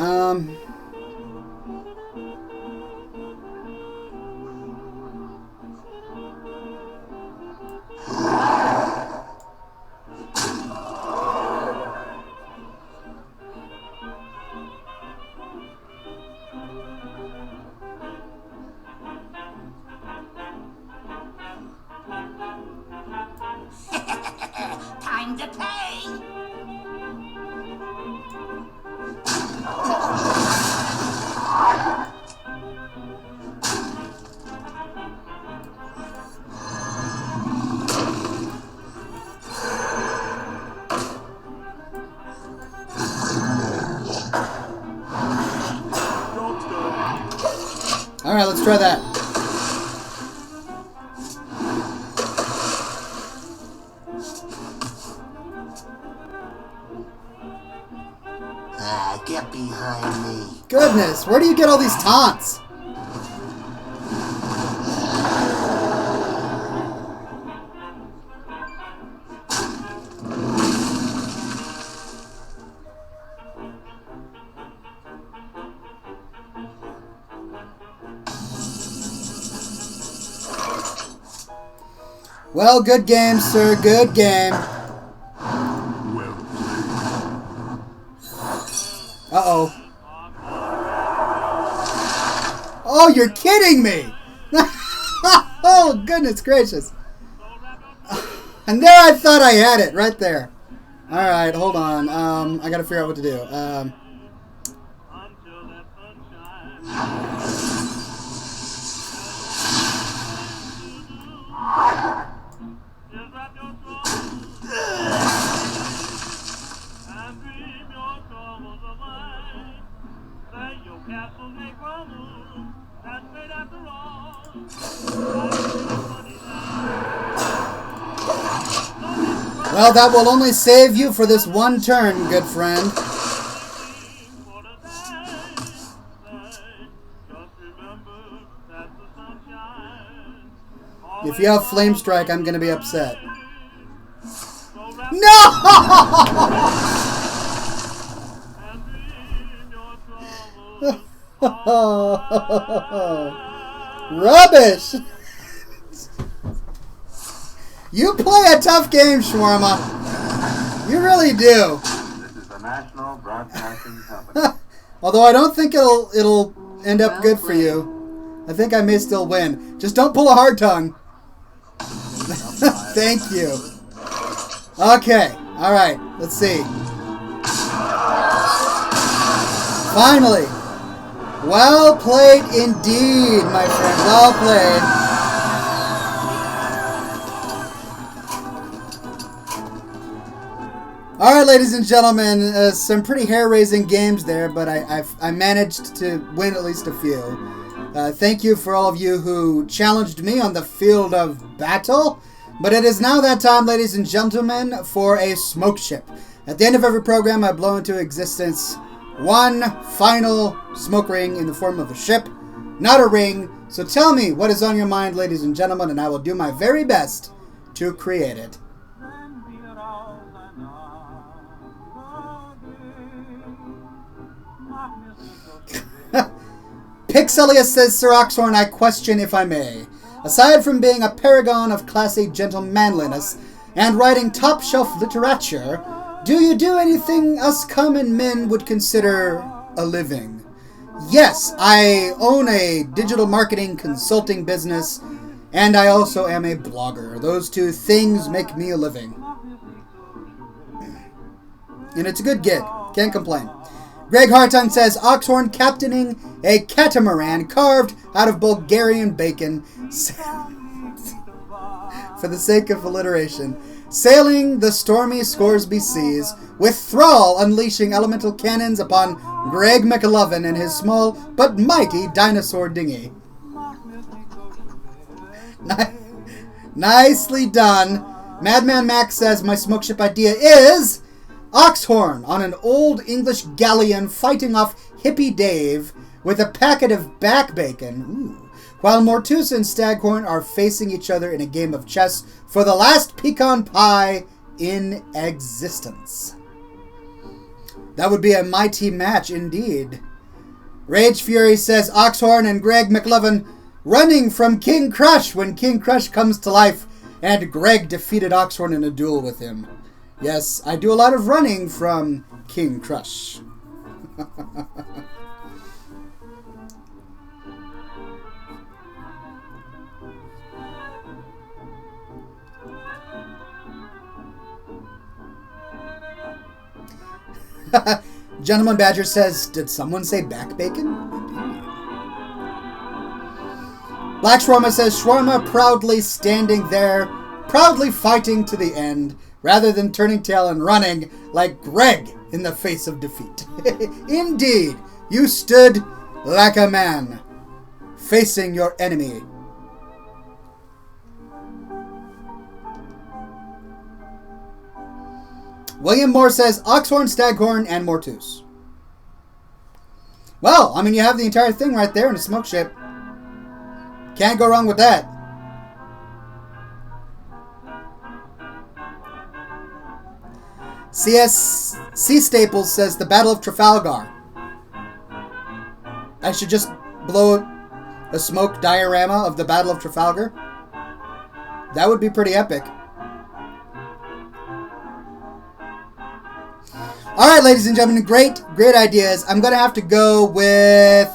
Time to pay. All right, let's try that. Get behind me. Goodness, where do you get all these taunts? Well, good game, sir. Good game. Uh-oh. Oh, you're kidding me! Oh, goodness gracious. And there I thought I had it, right there. Alright, hold on. I gotta figure out what to do. Well, that will only save you for this one turn, good friend. If you have Flame Strike, I'm going to be upset. No! Rubbish! You play a tough game, Shawarma. You really do. This is the National Broadcasting Company. Although I don't think it'll end up good for you. I think I may still win. Just don't pull a hard tongue. Thank you. Okay. All right. Let's see. Finally. Well played indeed, my friend. Well played. All right, ladies and gentlemen, some pretty hair-raising games there, but I managed to win at least a few. Thank you for all of you who challenged me on the field of battle. But it is now that time, ladies and gentlemen, for a smoke ship. At the end of every program, I blow into existence one final smoke ring in the form of a ship, not a ring. So tell me what is on your mind, ladies and gentlemen, and I will do my very best to create it. Pixelius says, Sir Oxhorn, I question if I may. Aside from being a paragon of classy gentlemanliness and writing top-shelf literature, do you do anything us common men would consider a living? Yes, I own a digital marketing consulting business, and I also am a blogger. Those two things make me a living. And it's a good gig. Can't complain. Greg Hartung says, Oxhorn captaining a catamaran carved out of Bulgarian bacon for the sake of alliteration. Sailing the stormy Scoresby seas, with Thrall unleashing elemental cannons upon Greg McLovin and his small but mighty dinosaur dinghy. Nicely done. Madman Max says, my smoke ship idea is Oxhorn on an old English galleon fighting off Hippie Dave with a packet of back bacon. Ooh. While Mortus and Staghorn are facing each other in a game of chess for the last pecan pie in existence. That would be a mighty match indeed. Rage Fury says Oxhorn and Greg McLovin running from King Crush when King Crush comes to life and Greg defeated Oxhorn in a duel with him. Yes, I do a lot of running from King Crush. Gentleman Badger says, did someone say back bacon? Black Shawarma says, Shawarma proudly standing there, proudly fighting to the end, rather than turning tail and running like Greg in the face of defeat. Indeed, you stood like a man, facing your enemy. William Moore says, Oxhorn, Staghorn, and Mortus. Well, I mean, you have the entire thing right there in a smoke ship. Can't go wrong with that. C. Staples says, the Battle of Trafalgar. I should just blow a smoke diorama of the Battle of Trafalgar. That would be pretty epic. Alright, ladies and gentlemen, great ideas. I'm going to have to go with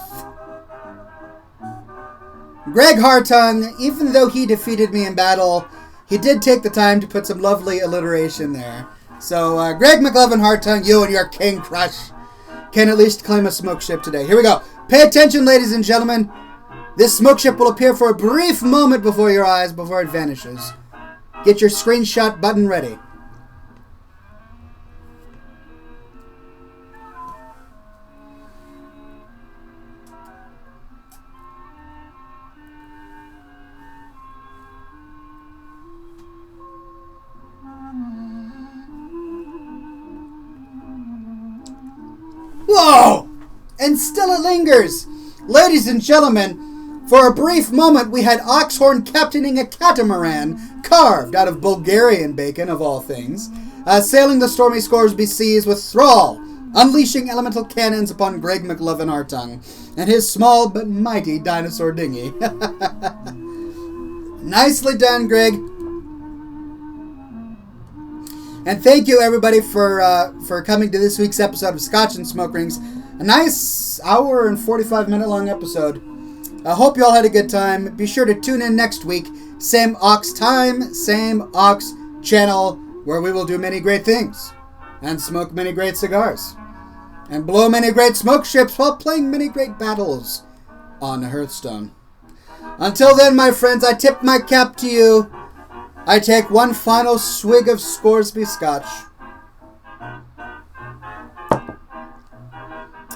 Greg Hartung. Even though he defeated me in battle, he did take the time to put some lovely alliteration there. So, Greg McLovin Hartung, you and your King Crush can at least claim a smoke ship today. Here we go. Pay attention, ladies and gentlemen. This smoke ship will appear for a brief moment before your eyes before it vanishes. Get your screenshot button ready. Whoa! And still it lingers. Ladies and gentlemen, for a brief moment we had Oxhorn captaining a catamaran carved out of Bulgarian bacon, of all things, sailing the stormy Scoresby seas with Thrall, unleashing elemental cannons upon Greg McLovin Hartung and his small but mighty dinosaur dinghy. Nicely done, Greg. And thank you, everybody, for coming to this week's episode of Scotch and Smoke Rings. A nice hour and 45-minute long episode. I hope you all had a good time. Be sure to tune in next week. Same Ox time, same Ox channel, where we will do many great things. And smoke many great cigars. And blow many great smoke ships while playing many great battles on Hearthstone. Until then, my friends, I tip my cap to you. I take one final swig of Scoresby Scotch.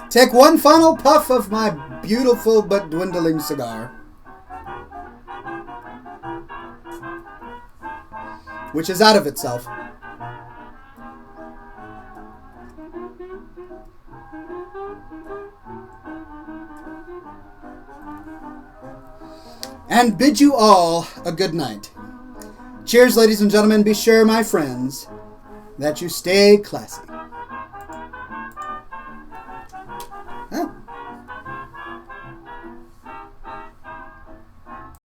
Take one final puff of my beautiful but dwindling cigar. Which is out of itself. And bid you all a good night. Cheers, ladies and gentlemen. Be sure, my friends, that you stay classy.